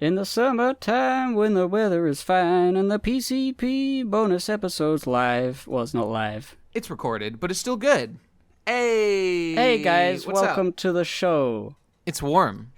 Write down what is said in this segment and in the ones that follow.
In the summertime when the weather is fine and the PCP bonus episode's live. Well, it's not live. It's recorded, but it's still good. Hey guys, what's welcome up? to the show. It's warm.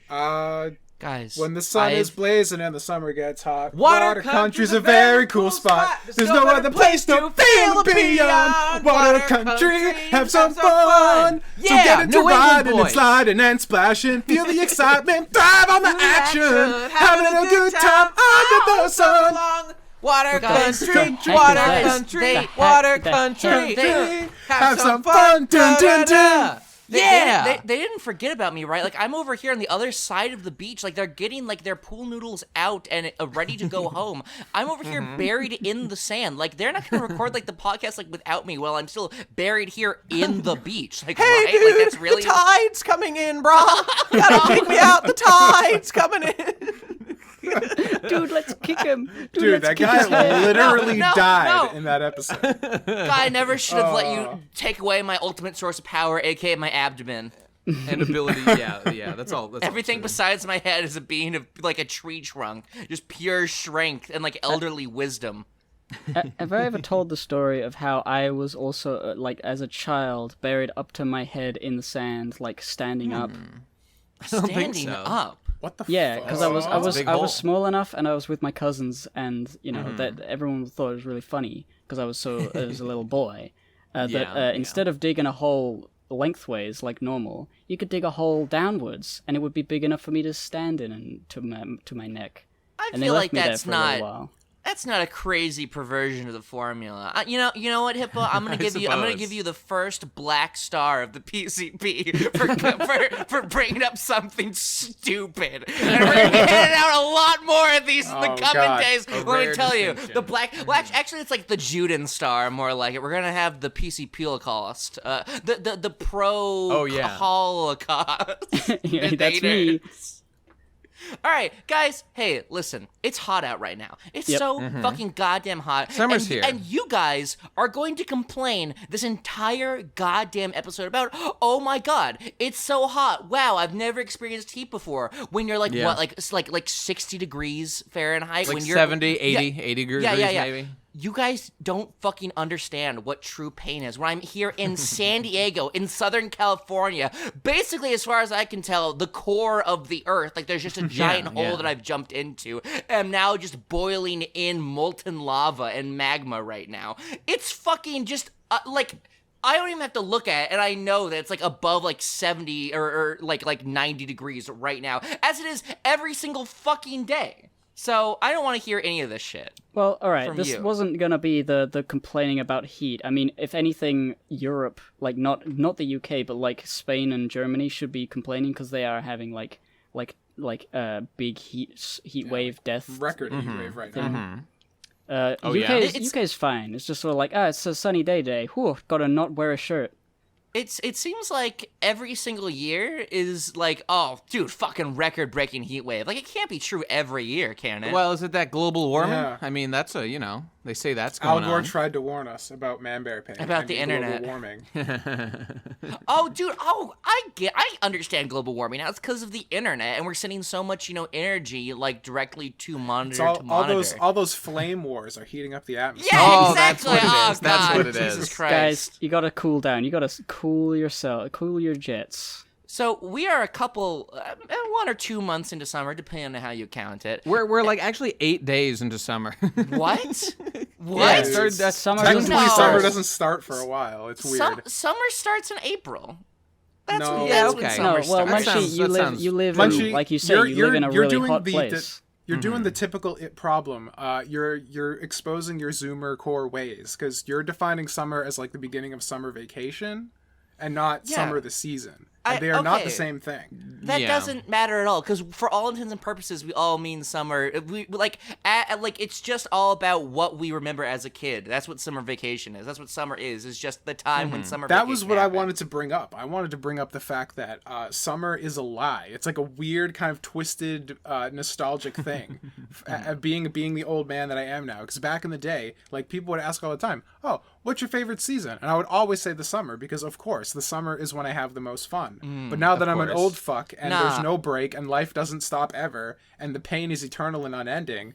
Guys, when the sun is blazing and the summer gets hot, Water Country's a very cool spot. There's no other place to feel beyond. Water Country, have some fun. Yeah, so get into New England riding and boys. sliding and splashing. Feel the excitement, thrive on the action. Having a good time under the sun. Water Guys, country, the water heck is country, this? water The country. heck? Have some fun. Dun, dun, dun. Yeah, they didn't forget about me, right? Like, I'm over here on the other side of the beach. Like, they're getting, like, their pool noodles out and ready to go home. I'm over here buried in the sand. Like, they're not going to record, like, the podcast, like, without me while I'm still buried here in the beach. Like, Hey, right? dude, Like, that's really... the tide's coming in, brah. You gotta kick me out. The tide's coming in. Dude, let's kick him. Dude, that guy literally died in that episode. Guy, I never should have let you take away my ultimate source of power, a.k.a. my abdomen. And ability, yeah, that's all. That's Everything all besides my head is a being of, like, a tree trunk. Just pure strength and, like, elderly wisdom. Have I ever told the story of how I was also, like, as a child, buried up to my head in the sand, like, standing up? don't think Standing so. up. What the Yeah, fuck? because I big hole. was small enough, and I was with my cousins, and you know that everyone thought it was really funny because I was a little boy. Instead of digging a hole lengthways like normal, you could dig a hole downwards, and it would be big enough for me to stand in and to my neck. I And they feel left like me there that's for a little not... while. That's not a crazy perversion of the formula. You know what, Hippo? I'm gonna give you the first black star of the PCP for bringing up something stupid. And we're gonna be handing out a lot more of these in the coming days. Let me rare tell you, distinction. the black. Well, actually, it's like the Juden star, more like it. We're gonna have the PCP Holocaust, the pro Holocaust. Yeah, that's me. All right, guys. Hey, listen. It's hot out right now. It's Yep. so fucking goddamn hot. Summer's here. And you guys are going to complain this entire goddamn episode about, oh my god, it's so hot. Wow, I've never experienced heat before. When you're like, Yeah. what, like 60 degrees Fahrenheit? Like when you're 70, 80, 80 degrees maybe. You guys don't fucking understand what true pain is. When I'm here in San Diego, in Southern California, basically, as far as I can tell, the core of the earth, like there's just a giant hole that I've jumped into, and I'm now just boiling in molten lava and magma right now. It's fucking just, like... I don't even have to look at it, and I know that it's like above like 70 or like 90 degrees right now, as it is every single fucking day. So I don't want to hear any of this shit. Well, all right. From This you. wasn't gonna be the complaining about heat. I mean, if anything, Europe, like not the UK, but like Spain and Germany should be complaining because they are having like big heat wave death. Record heat wave right now. UK's fine. It's just sort of like, it's a sunny day today. Whew, gotta not wear a shirt. It seems like every single year is like, oh, dude, fucking record-breaking heat wave. Like, it can't be true every year, can it? Well, is it that global warming? Yeah. I mean, that's they say that's Al going Gore on. tried to warn us about man-bear pain. About and the global internet. warming. Oh, dude, I understand global warming now. It's because of the internet, and we're sending so much, energy, like, directly to monitor to monitor. all those flame wars are heating up the atmosphere. Yeah, Oh, that's exactly. what it is. That's God, what it Jesus is. Christ. Guys, you gotta cool down. You gotta cool yourself. Cool your jets. So we are a couple, 1 or 2 months into summer, depending on how you count it. We're like actually 8 days into summer. What? What? Yeah, it started that Summer Technically, No. summer doesn't start for a while. It's weird. Summer starts in April. That's No. Yeah, that's okay. when No, summer well, starts. That Munchie, sounds- you that live, sounds- you live, Munchie, in, like you say, you live in a you're really doing hot the place. You're doing the typical problem. You're exposing your Zoomer core ways because you're defining summer as like the beginning of summer vacation, and not Yeah. summer the season. And they are not okay. the same thing. That Yeah. doesn't matter at all, because for all intents and purposes, we all mean summer. We like it's just all about what we remember as a kid. That's what summer vacation is. That's what summer is. It's just the time when summer. That vacation was what happened. I wanted to bring up. I wanted to bring up the fact that summer is a lie. It's like a weird kind of twisted, nostalgic thing being the old man that I am now. Because back in the day, like, people would ask all the time, "Oh, what's your favorite season?" And I would always say the summer, because of course the summer is when I have the most fun. But now that I'm an old fuck and there's no break and life doesn't stop ever and the pain is eternal and unending,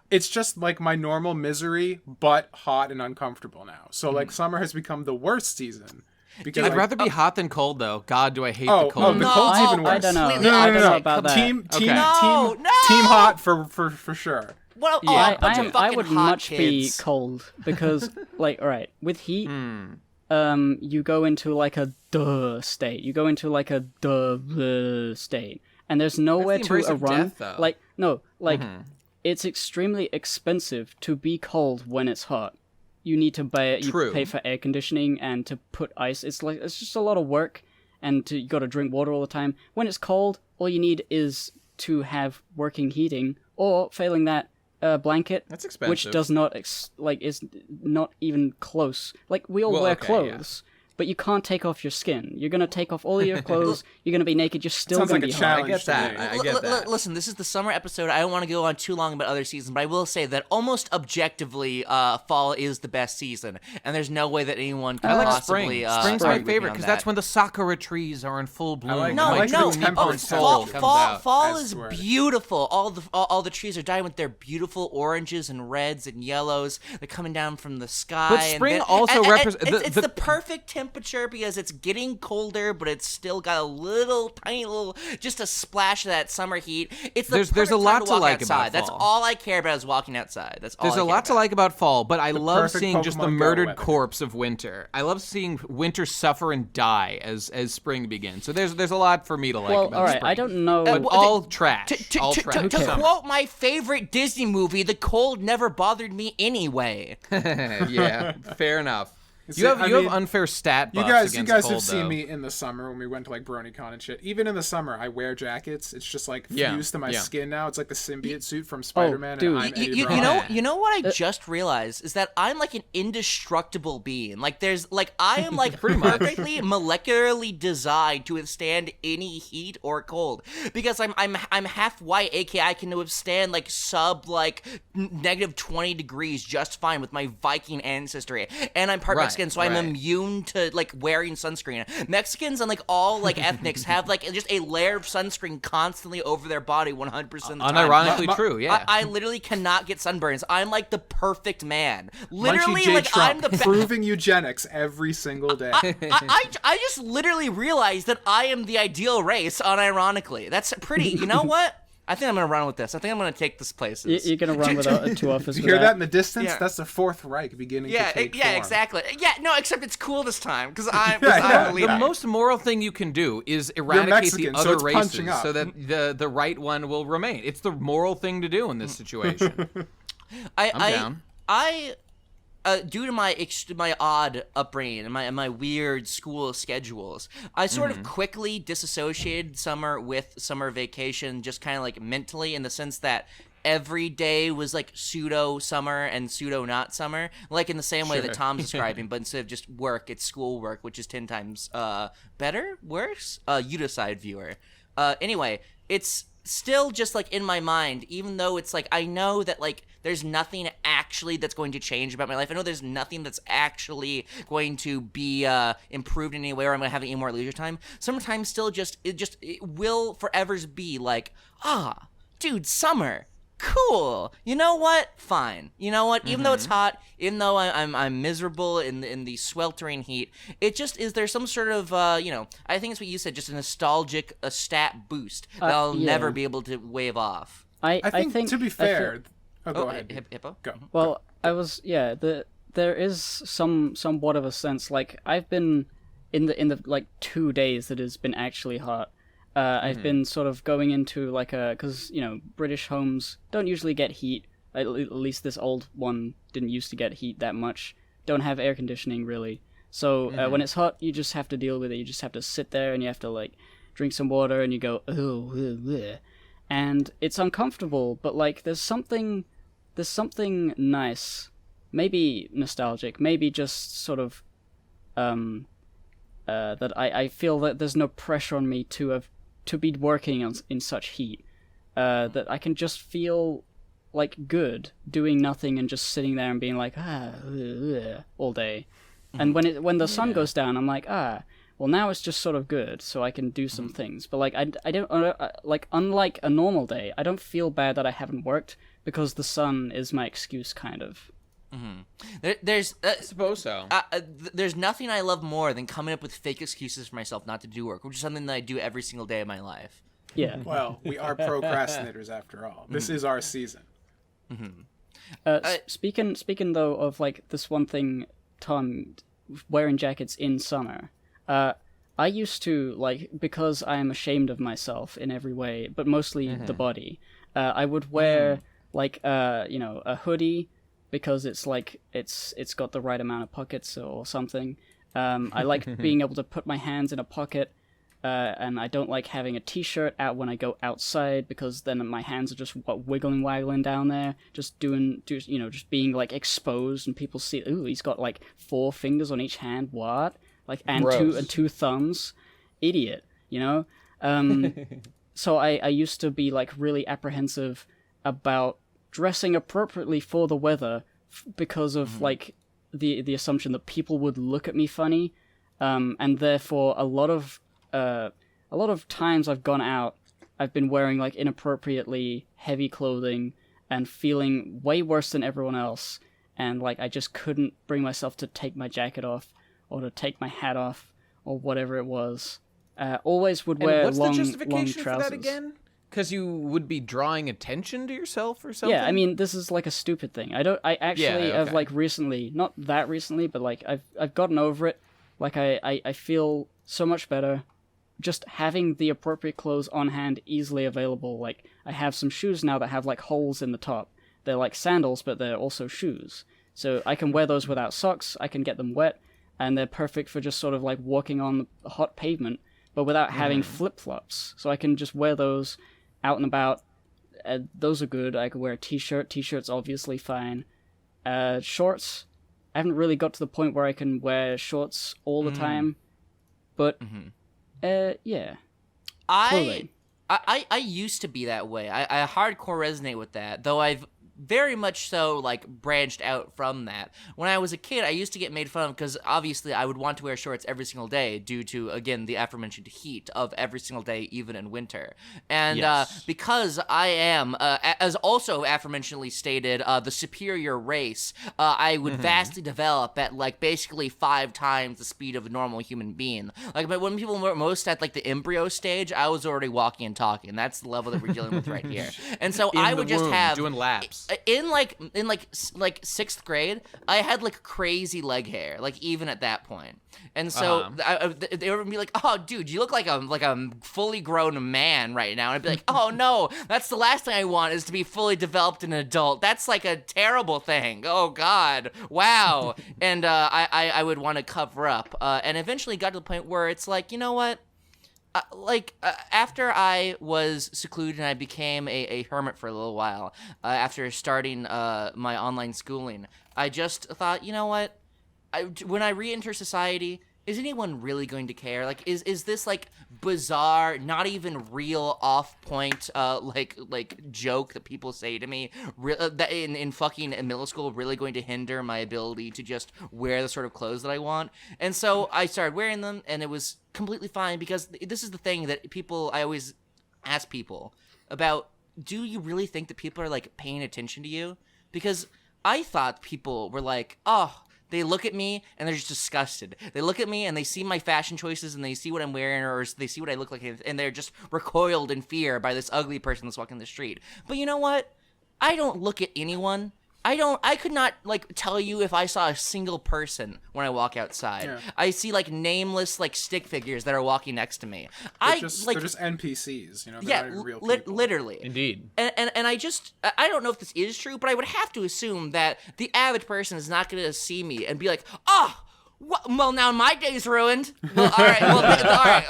it's just like my normal misery, but hot and uncomfortable now. So like summer has become the worst season. Because I'd rather be hot than cold, though. God, do I hate the cold. the cold's even worse. I don't know. Completely I don't know opposite. about that. Team No! hot for sure. Well, I, a bunch of I fucking would hot much be kids. cold because, like, all right, with heat, you go into like a duh state. You go into like a duh state, and there's nowhere the to embrace of run. death, though. Like, no, like, it's extremely expensive to be cold when it's hot. You need to pay for air conditioning and to put ice. It's just a lot of work, and you got to drink water all the time. When it's cold, all you need is to have working heating, or failing that, blanket. That's expensive. Which does not is not even close. Like, we all wear clothes. But you can't take off your skin. You're gonna take off all your clothes. You're gonna be naked. You're still Sounds gonna like be a hot. challenge. I get that. to me. I get that. Listen, this is the summer episode. I don't want to go on too long about other seasons, but I will say that almost objectively, fall is the best season, and there's no way that anyone can I like possibly. spring. Spring's my argue with me favorite on because that. that's when the sakura trees are in full bloom. like- No, I like no, the temperance fall, comes fall, fall I is swear. beautiful. All the trees are dying with their beautiful oranges and reds and yellows. They're coming down from the sky. But and spring then- also and represents- It's the perfect temperature because it's getting colder, but it's still got a little tiny little, just a splash of that summer heat. It's the There's a perfect time lot to to walk like outside. about That's fall. all I care about is walking outside. That's all. There's I a care lot to about. like about fall, but I love perfect seeing just the Pokemon Go murdered weather. corpse of winter. I love seeing winter suffer and die as spring begins. So there's a lot for me to like Well, about all right. spring. I don't know. But all trash. All trash. To quote my favorite Disney movie, the cold never bothered me anyway. Yeah, fair enough. See, You have I you mean, have unfair stat You buffs guys against have cold, seen though. me in the summer when we went to like BronyCon and shit. Even in the summer, I wear jackets. It's just like Yeah, fused to my yeah. skin now. It's like the symbiote suit from Spider-Man. dude. And I'm Eddie You Brock. know what I just realized is that I'm like an indestructible being. Like I am like perfectly molecularly designed to withstand any heat or cold because I'm half white, aka I can withstand like sub negative 20 degrees just fine with my Viking ancestry, and I'm part Right, Mexican, so I'm right. immune to like wearing sunscreen. Mexicans and like all like ethnics have like just a layer of sunscreen constantly over their body 100% of the time. Unironically true, yeah. I literally cannot get sunburns. I'm like the perfect man. Monkey Literally, J. like Trump, I'm the best. proving eugenics every single day. I just literally realized that I am the ideal race, unironically. That's pretty. You know what? I think I'm going to run with this. I think I'm going to take this places. You're gonna run without two offers. You for hear that in the distance? Yeah. That's the Fourth Reich beginning to take yeah, form. exactly. Yeah, no, except it's cool this time because I'm yeah. the The leader. most moral thing you can do is eradicate Mexican, the so other it's races punching up. so that the right one will remain. It's the moral thing to do in this situation. I'm down. Due to my odd upbringing and my weird school schedules, I sort of quickly disassociated summer with summer vacation, just kind of like mentally, in the sense that every day was like pseudo summer and pseudo not summer, like in the same way that Tom's describing, but instead of just work, it's school work, which is 10 times better, worse. You decide, viewer. Anyway, it's still just like in my mind, even though it's like I know that like there's nothing actually that's going to change about my life. I know there's nothing that's actually going to be improved in any way, or I'm going to have any more leisure time. Sometimes still it will forever be like, dude, summer. Cool. You know what? Fine. You know what? Even though it's hot, even though I'm miserable in the sweltering heat, it just is there some sort of I think it's what you said, just a stat boost that I'll never be able to wave off. I think to be fair, go ahead. Hippo. Go. Well, I was there is somewhat of a sense, like I've been in the like 2 days that has been actually hot. I've been sort of going into like because British homes don't usually get heat. At least this old one didn't used to get heat that much. Don't have air conditioning really. So when it's hot, you just have to deal with it. You just have to sit there and you have to like drink some water and you go and it's uncomfortable. But like there's something nice, maybe nostalgic, maybe just sort of that I feel that there's no pressure on me to be working in such heat. That I can just feel like good doing nothing and just sitting there and being like all day. And when the sun goes down, I'm like, well, now it's just sort of good, so I can do some things. But like I don't like, unlike a normal day, I don't feel bad that I haven't worked because the sun is my excuse, kind of. There's I suppose so. There's nothing I love more than coming up with fake excuses for myself not to do work, which is something that I do every single day of my life. Yeah. Well, we are procrastinators after all. This is our season. Speaking though of like this one thing, Tom, wearing jackets in summer. I used to, like, because I am ashamed of myself in every way, but mostly the body. I would wear like a hoodie because it's like it's got the right amount of pockets or something. I like being able to put my hands in a pocket. And I don't like having a t-shirt out when I go outside because then my hands are just waggling down there, just being like exposed, and people see, ooh, he's got like 4 fingers on each hand. What? Like, and two thumbs. Idiot, you know? So I used to be like really apprehensive about dressing appropriately for the weather because of like the assumption that people would look at me funny, and therefore a lot of times I've gone out, I've been wearing like inappropriately heavy clothing and feeling way worse than everyone else, and like I just couldn't bring myself to take my jacket off or to take my hat off or whatever it was. Always would wear what's long the justification trousers. for that again? Because you would be drawing attention to yourself or something? Yeah, I mean, this is like a stupid thing. I actually have like recently, not that recently, but like I've gotten over it. Like I feel so much better just having the appropriate clothes on hand, easily available. Like, I have some shoes now that have like holes in the top. They're like sandals, but they're also shoes. So I can wear those without socks, I can get them wet, and they're perfect for just sort of like walking on the hot pavement, but without having flip-flops. So I can just wear those out and about. Those are good. I could wear a t-shirt. T-shirt's obviously fine. Shorts, I haven't really got to the point where I can wear shorts all the time, but yeah. I used to be that way. I hardcore resonate with that, though I've very much so like branched out from that. When I was a kid, I used to get made fun of because obviously I would want to wear shorts every single day due to, again, the aforementioned heat of every single day, even in winter. And because I am, as also aforementionedly stated, the superior race, I would vastly develop at like basically 5 times the speed of a normal human being. Like, but when people were most at like the embryo stage, I was already walking and talking. That's the level that we're dealing with right here. And so I would just have doing laps. In 6th grade, I had like crazy leg hair, like even at that point. And so they would be like, "Oh, dude, you look like a fully grown man right now." And I'd be like, "Oh no, that's the last thing I want is to be fully developed and an adult. That's like a terrible thing. Oh God, wow." And I would want to cover up, and eventually got to the point where it's like, you know what? After I was secluded and I became a hermit for a little while, after starting my online schooling, I just thought, you know what? When I re-enter society, is anyone really going to care? Like, is this like bizarre, not even real, off-point like joke that people say to me that in fucking middle school really going to hinder my ability to just wear the sort of clothes that I want? And so I started wearing them, and it was completely fine, because this is the thing that I always ask people about: do you really think that people are like paying attention to you? Because I thought people were like, oh, they look at me and they're just disgusted. They look at me and they see my fashion choices and they see what I'm wearing, or they see what I look like, and they're just recoiled in fear by this ugly person that's walking the street. But you know what? I don't look at anyone. I could not like tell you if I saw a single person when I walk outside. Yeah. I see like nameless like stick figures that are walking next to me. They're just NPCs, you know. They're not even real people. Literally. Indeed. And I don't know if this is true, but I would have to assume that the average person is not going to see me and be like, oh, well, now my day's ruined. Well, all right. All right.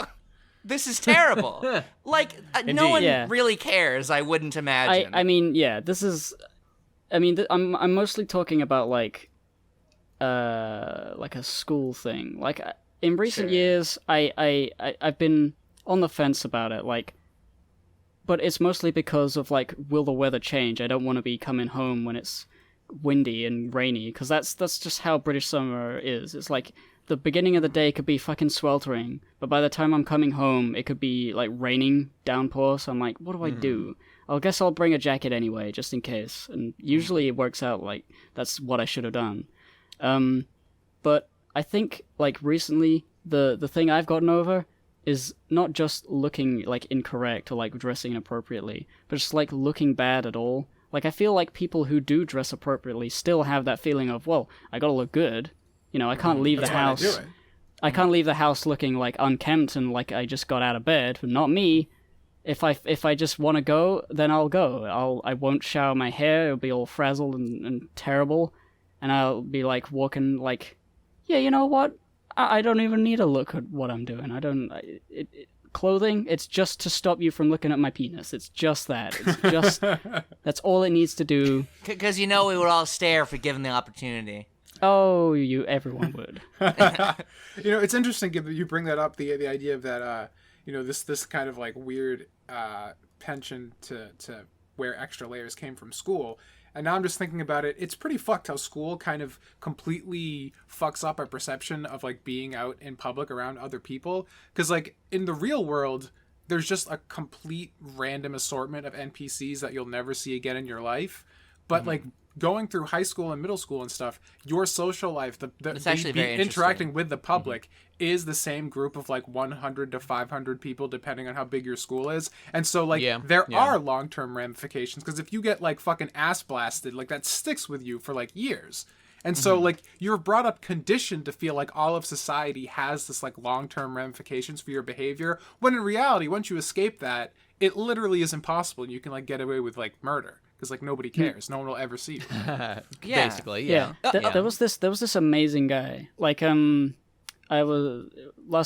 This is terrible. Like, no one really cares, I wouldn't imagine. I mean, yeah, this is... I mean, I'm mostly talking about like a school thing. Like, in recent years, I've been on the fence about it. Like, but it's mostly because of like, will the weather change? I don't want to be coming home when it's windy and rainy, because that's just how British summer is. It's like the beginning of the day could be fucking sweltering, but by the time I'm coming home, it could be like raining, downpour. So I'm like, what do I do? I guess I'll bring a jacket anyway, just in case. And usually it works out like that's what I should have done. But I think like recently, the thing I've gotten over is not just looking like incorrect or like dressing inappropriately, but just like looking bad at all. Like, I feel like people who do dress appropriately still have that feeling of, well, I gotta look good. You know, I can't leave the house. I can't leave the house looking like unkempt and like I just got out of bed. But not me. If I just want to go, then I'll go. I won't shower my hair. It'll be all frazzled and terrible, and I'll be like walking like, yeah, you know what? I don't even need to look at what I'm doing. I don't. Clothing, it's just to stop you from looking at my penis. It's just that. It's just that's all it needs to do. Because we would all stare if we given the opportunity. Oh, everyone would. It's interesting you bring that up. The idea of that. This kind of like weird penchant to wear extra layers came from school. And now I'm just thinking about it. It's pretty fucked how school kind of completely fucks up our perception of like being out in public around other people. Because like in the real world, there's just a complete random assortment of NPCs that you'll never see again in your life. But like going through high school and middle school and stuff, your social life, interacting with the public is the same group of like 100 to 500 people, depending on how big your school is. And so like there are long-term ramifications, because if you get like fucking ass blasted, like that sticks with you for like years. And so like you're brought up conditioned to feel like all of society has this like long-term ramifications for your behavior, when in reality, once you escape that, it literally is impossible, and you can like get away with like murder. Because like nobody cares, no one will ever see you. Basically, There was this amazing guy. Like last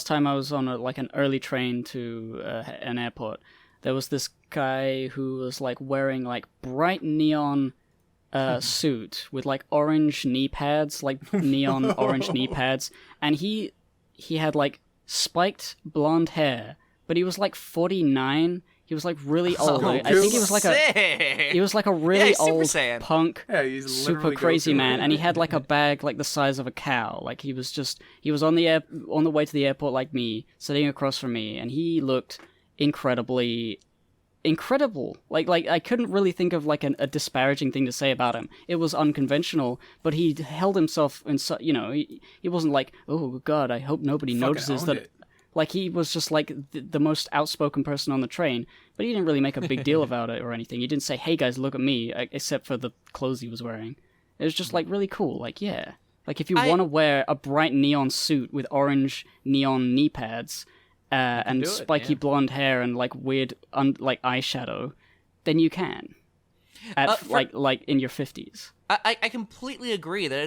time I was on an early train to an airport. There was this guy who was like wearing like bright neon suit with like orange knee pads, like neon orange knee pads, and he had like spiked blonde hair, but he was like 49. He was like really old. I think he was like a really old punk, super crazy man, and he had like a bag like the size of a cow. Like he was on the way to the airport like me, sitting across from me, and he looked incredible. Like I couldn't really think of like a disparaging thing to say about him. It was unconventional, but he held himself in he wasn't like, oh god, I hope nobody notices that. Like, he was just, like, the most outspoken person on the train, but he didn't really make a big deal about it or anything. He didn't say, hey, guys, look at me, except for the clothes he was wearing. It was just, like, really cool. Like, yeah. Like, if you want to wear a bright neon suit with orange neon knee pads and spiky blonde hair and, like, weird, eyeshadow, then you can. Like, in your 50s. I completely agree that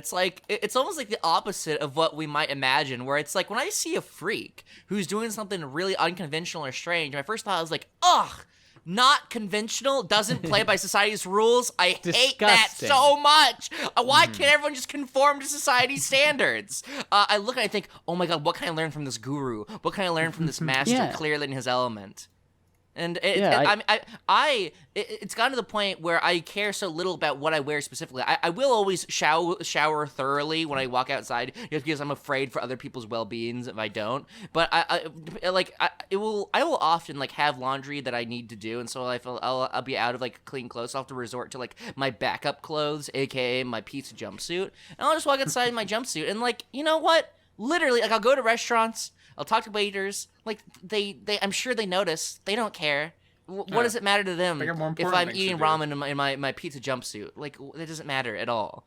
it's almost like the opposite of what we might imagine, where it's like when I see a freak who's doing something really unconventional or strange, my first thought was like, ugh, not conventional, doesn't play by society's rules. I hate that so much. Why can't everyone just conform to society's standards? I look and I think, oh my god, what can I learn from this guru? What can I learn from this master clearly in his element? And it's gotten to the point where I care so little about what I wear specifically. I will always shower thoroughly when I walk outside, just because I'm afraid for other people's well-beings if I don't. But I will often like have laundry that I need to do, and so I'll be out of like clean clothes. So I'll have to resort to like my backup clothes, aka my pizza jumpsuit, and I'll just walk outside in my jumpsuit. And like, you know what? Literally, like I'll go to restaurants. I'll talk to waiters. Like they I'm sure they notice. They don't care. What does it matter to them if I'm eating ramen in my pizza jumpsuit? Like it doesn't matter at all.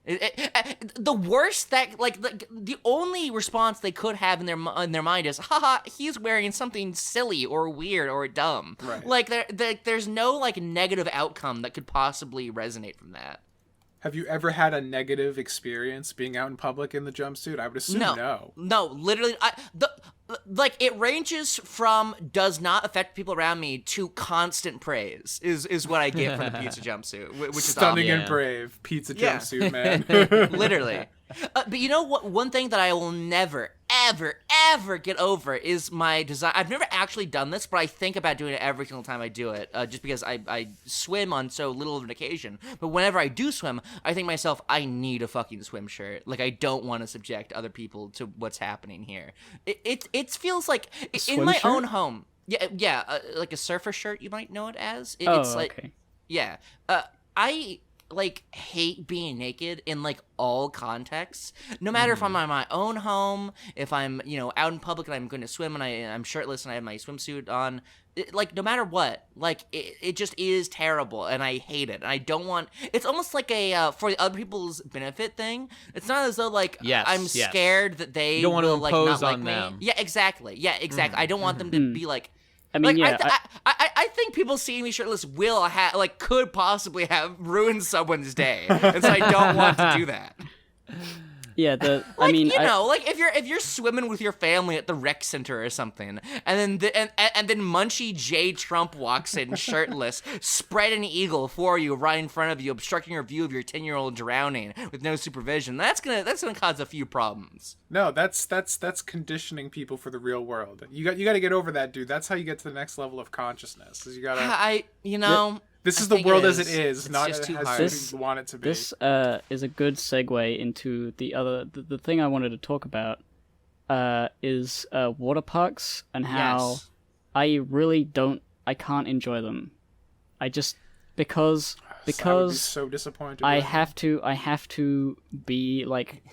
The worst that the only response they could have in their mind is, haha, he's wearing something silly or weird or dumb. Right. Like there's no like negative outcome that could possibly resonate from that. Have you ever had a negative experience being out in public in the jumpsuit? I would assume no. No, literally, it ranges from does not affect people around me to constant praise is what I get from the pizza jumpsuit, which is stunning and brave pizza jumpsuit, man. Literally. But you know what? One thing that I will never, ever get over is my design. I've never actually done this, but I think about doing it every single time I do it, just because I swim on so little of an occasion. But whenever I do swim, I think to myself, I need a fucking swim shirt. Like, I don't want to subject other people to what's happening here. It feels like in my own home. Yeah, like a surfer shirt, you might know it as. It's like, okay. Yeah. I like hate being naked in like all contexts. No matter if I'm in my own home, if I'm, out in public and I'm going to swim and I'm shirtless and I have my swimsuit on, like no matter what, like it just is terrible and I hate it. And I don't want, it's almost like a for other people's benefit thing. It's not as though like I'm scared that they don't want to like impose not like on me. them. Yeah, exactly. I don't want them to be like, I mean, I think people seeing me shirtless could possibly have ruined someone's day, and so I don't want to do that. Yeah, if you're swimming with your family at the rec center or something, and then Munchie J. Trump walks in shirtless, spread an eagle for you right in front of you, obstructing your view of your 10-year-old drowning with no supervision. That's gonna cause a few problems. No, that's conditioning people for the real world. You got to get over that, dude. That's how you get to the next level of consciousness. Is you gotta. This is the world as it is, not as you want it to be. This is a good segue into the thing I wanted to talk about is water parks and how I can't enjoy them. Because I would be so disappointed. I have to be like,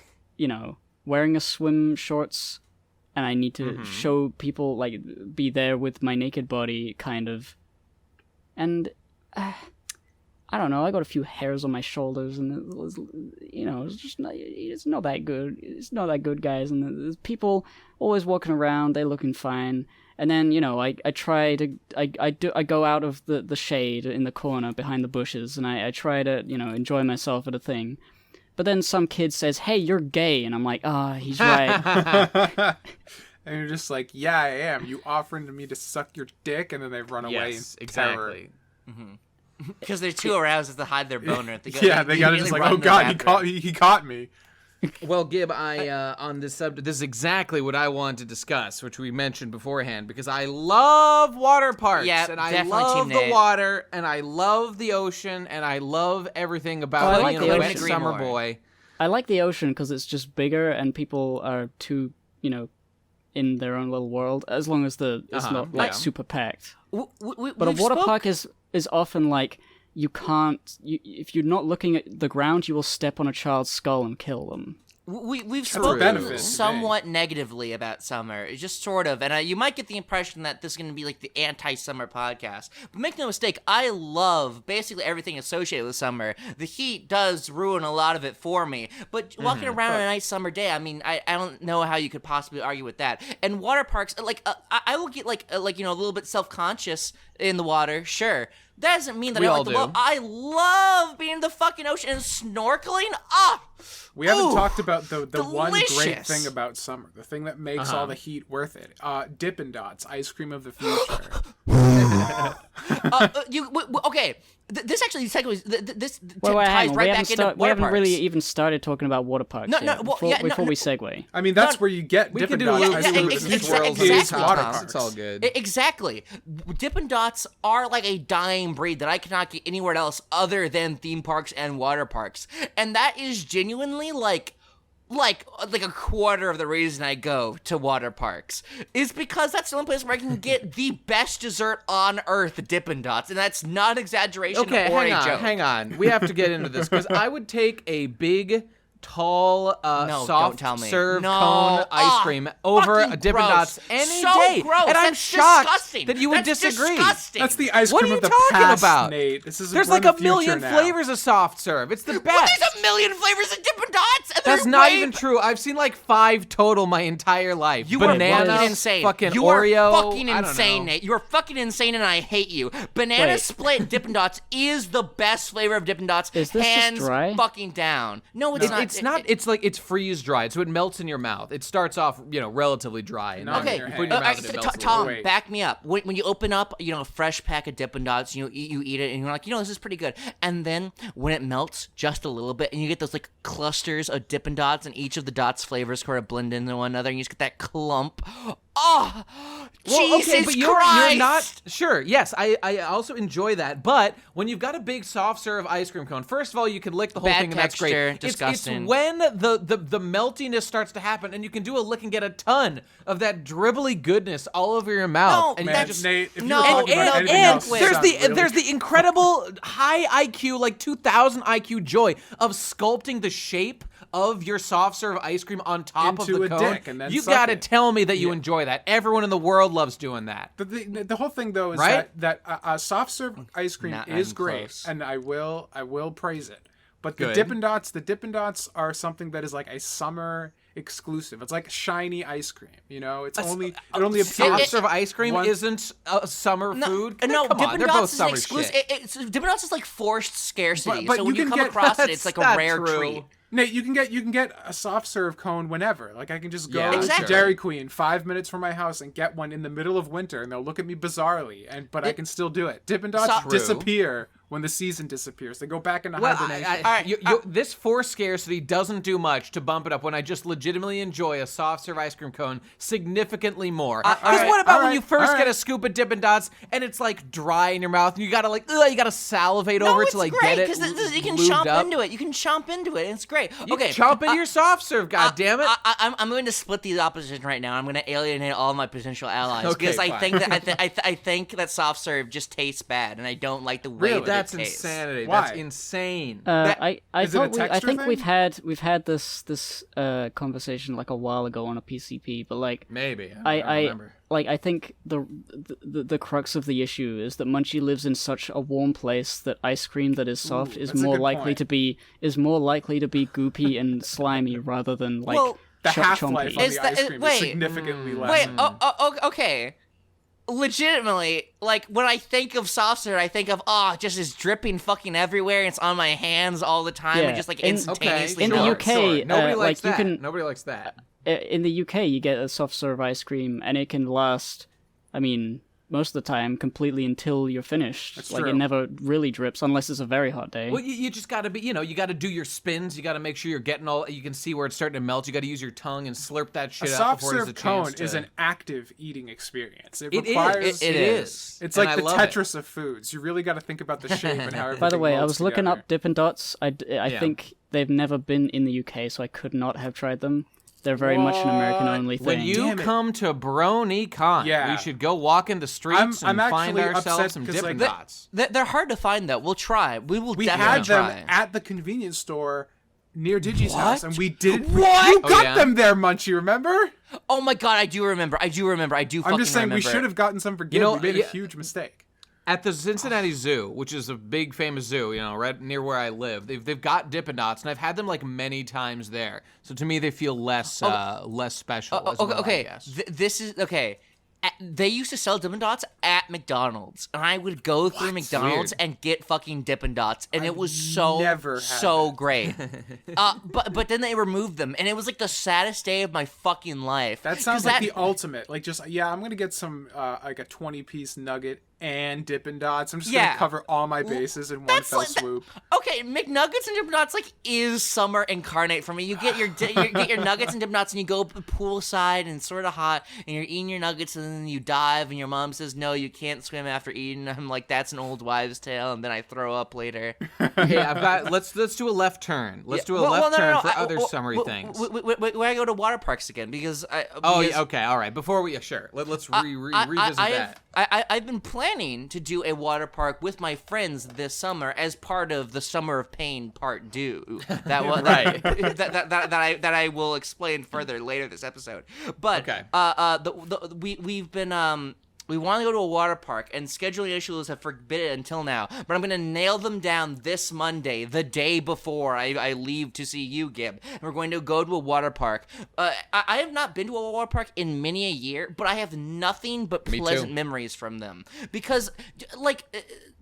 wearing a swim shorts, and I need to show people, like, be there with my naked body, kind of, and. I don't know. I got a few hairs on my shoulders, and it was, it's not that good. It's not that good, guys. And there's people always walking around. They're looking fine. And then, I go out of the shade in the corner behind the bushes, and I try to, enjoy myself at a thing. But then some kid says, "Hey, you're gay," and I'm like, he's right. And you're just like, "Yeah, I am. You offering me to suck your dick," and then they run away. Yes, exactly. Because they're too aroused to hide their boner. They gotta just like, "Oh God, he caught me." Well, Gib, on this subject, this is exactly what I wanted to discuss, which we mentioned beforehand, because I love water parks, and I love the water, and I love the ocean, and I love everything about being a wet summer boy. I like the ocean because it's just bigger, and people are too, in their own little world, as long as it's not super packed. But a water park is often like, you can't, if you're not looking at the ground, you will step on a child's skull and kill them. We've spoken somewhat negatively about summer, just sort of, and you might get the impression that this is going to be like the anti-summer podcast. But make no mistake, I love basically everything associated with summer. The heat does ruin a lot of it for me, but walking around on a nice summer day, I mean, I don't know how you could possibly argue with that. And water parks, like, I will get a little bit self-conscious in the water, sure. That doesn't mean that I like the water. I love being in the fucking ocean and snorkeling. We haven't talked about the one great thing about summer, the thing that makes all the heat worth it. Dippin' Dots, ice cream of the future. Okay, this actually segues. This ties right back into water parks. We haven't really even started talking about water parks before we segue. I mean, that's where you get Dippin' Dots. It's all good. Exactly. Dippin' Dots are like a dying breed that I cannot get anywhere else other than theme parks and water parks, and that is genuinely like a quarter of the reason I go to water parks is because that's the only place where I can get the best dessert on earth, Dippin' Dots, and that's not exaggeration or a joke. Hang on. We have to get into this because I would take a big, tall, soft serve cone ice cream over a Dippin' Dots any day. Gross. And I'm shocked disgusting. that you would disagree. Disgusting. That's the ice What cream are of you the talking past, about? Nate. There's like a million flavors of soft serve. It's the best. There's a million flavors of Dippin' Dots. And that's not even true. I've seen like 5 total my entire life. You Banana, are fucking insane. Fucking you Oreo. are fucking insane, Nate. You are fucking insane, and I hate you. Banana split Dippin' Dots is the best flavor of Dippin' Dots. Is this hands just dry? fucking down. No, it's not. it's not. It's like it's freeze dried, so it melts in your mouth. It starts off, relatively dry. And okay, Tom, back me up. When you open up, a fresh pack of Dippin' Dots, you eat it, and you're like, this is pretty good. And then when it melts just a little bit, and you get those like clusters of Dippin' Dots, and each of the Dots flavors kind of blend into one another, and you just get that clump. Oh, Jesus but Christ! You're not sure. Yes, I also enjoy that. But when you've got a big soft serve ice cream cone, first of all, you can lick the whole thing, and that's great. Disgusting. It's when the meltiness starts to happen, and you can do a lick and get a ton of that dribbly goodness all over your mouth. No, and Nate, if there's the incredible high IQ, like 2,000 IQ joy of sculpting the shape of your soft serve ice cream on top of the cone. Dick, and then you got to tell me that you enjoy that. Everyone in the world loves doing that. But the whole thing though is that soft serve ice cream is great, and I will praise it. But the Dippin' Dots are something that is like a summer exclusive. It's like shiny ice cream. It only appears. Soft serve ice cream isn't a summer food. No, come on, Dippin' Dots is exclusive. Dippin' Dots is like forced scarcity. But so when you come across it, it's like a rare treat. Nate, you can get a soft serve cone whenever. Like I can just go to Dairy Queen 5 minutes from my house and get one in the middle of winter, and they'll look at me bizarrely, but I can still do it. Dippin' Dots disappear when the season disappears. They go back into hibernation. This forced scarcity doesn't do much to bump it up when I just legitimately enjoy a soft serve ice cream cone significantly more. Because what about when you first get a scoop of Dippin' Dots and it's like dry in your mouth and you gotta salivate over it to like get it because you can chomp into it. You can chomp into it. And it's great. You chomp into your soft serve. God damn it! I'm going to split the opposition right now. I'm going to alienate all my potential allies because I think that I think that soft serve just tastes bad, and I don't like the way that That's insanity. Why? That's insane. I think we've had this conversation like a while ago on a PCP, but like maybe I remember. I think the crux of the issue is that Munchie lives in such a warm place that ice cream that is soft is more likely to be goopy and slimy rather than like the half-life on chompy. the ice cream is significantly less. Okay. Legitimately, like when I think of soft serve, I think of just is dripping fucking everywhere, and it's on my hands all the time, and just like instantaneously. In the UK, nobody likes that. Nobody likes that. In the UK, you get a soft serve ice cream, and it can last. I mean, most of the time, completely until you're finished. That's like true. It never really drips unless it's a very hot day. Well, you just got to be, you got to do your spins. You got to make sure you're getting you can see where it's starting to melt. You got to use your tongue and slurp that shit up before there's a chance to. A soft serve cone is an active eating experience. It requires. It is. It's like the Tetris of foods. You really got to think about the shape and how everything By the way, I was together. looking up Dippin' Dots. I think they've never been in the UK, so I could not have tried them. They're very much an American-only thing. When you come to BronyCon, we should go walk in the streets and find ourselves some Dippin' Dots. They're hard to find, though. We'll try. We definitely had them try. at the convenience store near Digi's house, and we didn't. What? You got them there, Munchie, remember? Oh my god, I do remember. I'm just saying, we should have gotten some for Gib. We made a huge mistake. At the Cincinnati Zoo, which is a big famous zoo, right near where I live, they've got Dippin' Dots, and I've had them like many times there. So to me, they feel less special. This is okay. They used to sell Dippin' Dots at McDonald's, and I would go through McDonald's and get fucking Dippin' Dots, and it was so great. But then they removed them, and it was like the saddest day of my fucking life. That sounds like the ultimate. Like I'm gonna get some like a 20-piece nugget and Dippin' Dots. I'm just gonna cover all my bases in one fell swoop. Okay, McNuggets and Dippin' Dots is summer incarnate for me. You get your nuggets and Dippin' Dots, and you go poolside, and it's sort of hot, and you're eating your nuggets, and then you dive, and your mom says, "No, you can't swim after eating." I'm like, "That's an old wives' tale," and then I throw up later. Okay, I've got. Let's do a left turn. Let's do a left turn for other summery things. Where I go to water parks again because okay, all right. Before we let's revisit that. I've been planning to do a water park with my friends this summer as part of the Summer of Pain Part 2. That was that I will explain further later this episode. But we want to go to a water park, and scheduling issues have forbidden it until now. But I'm going to nail them down this Monday, the day before I leave to see you, Gib. And we're going to go to a water park. I have not been to a water park in many a year, but I have nothing but pleasant memories from them. Because, like,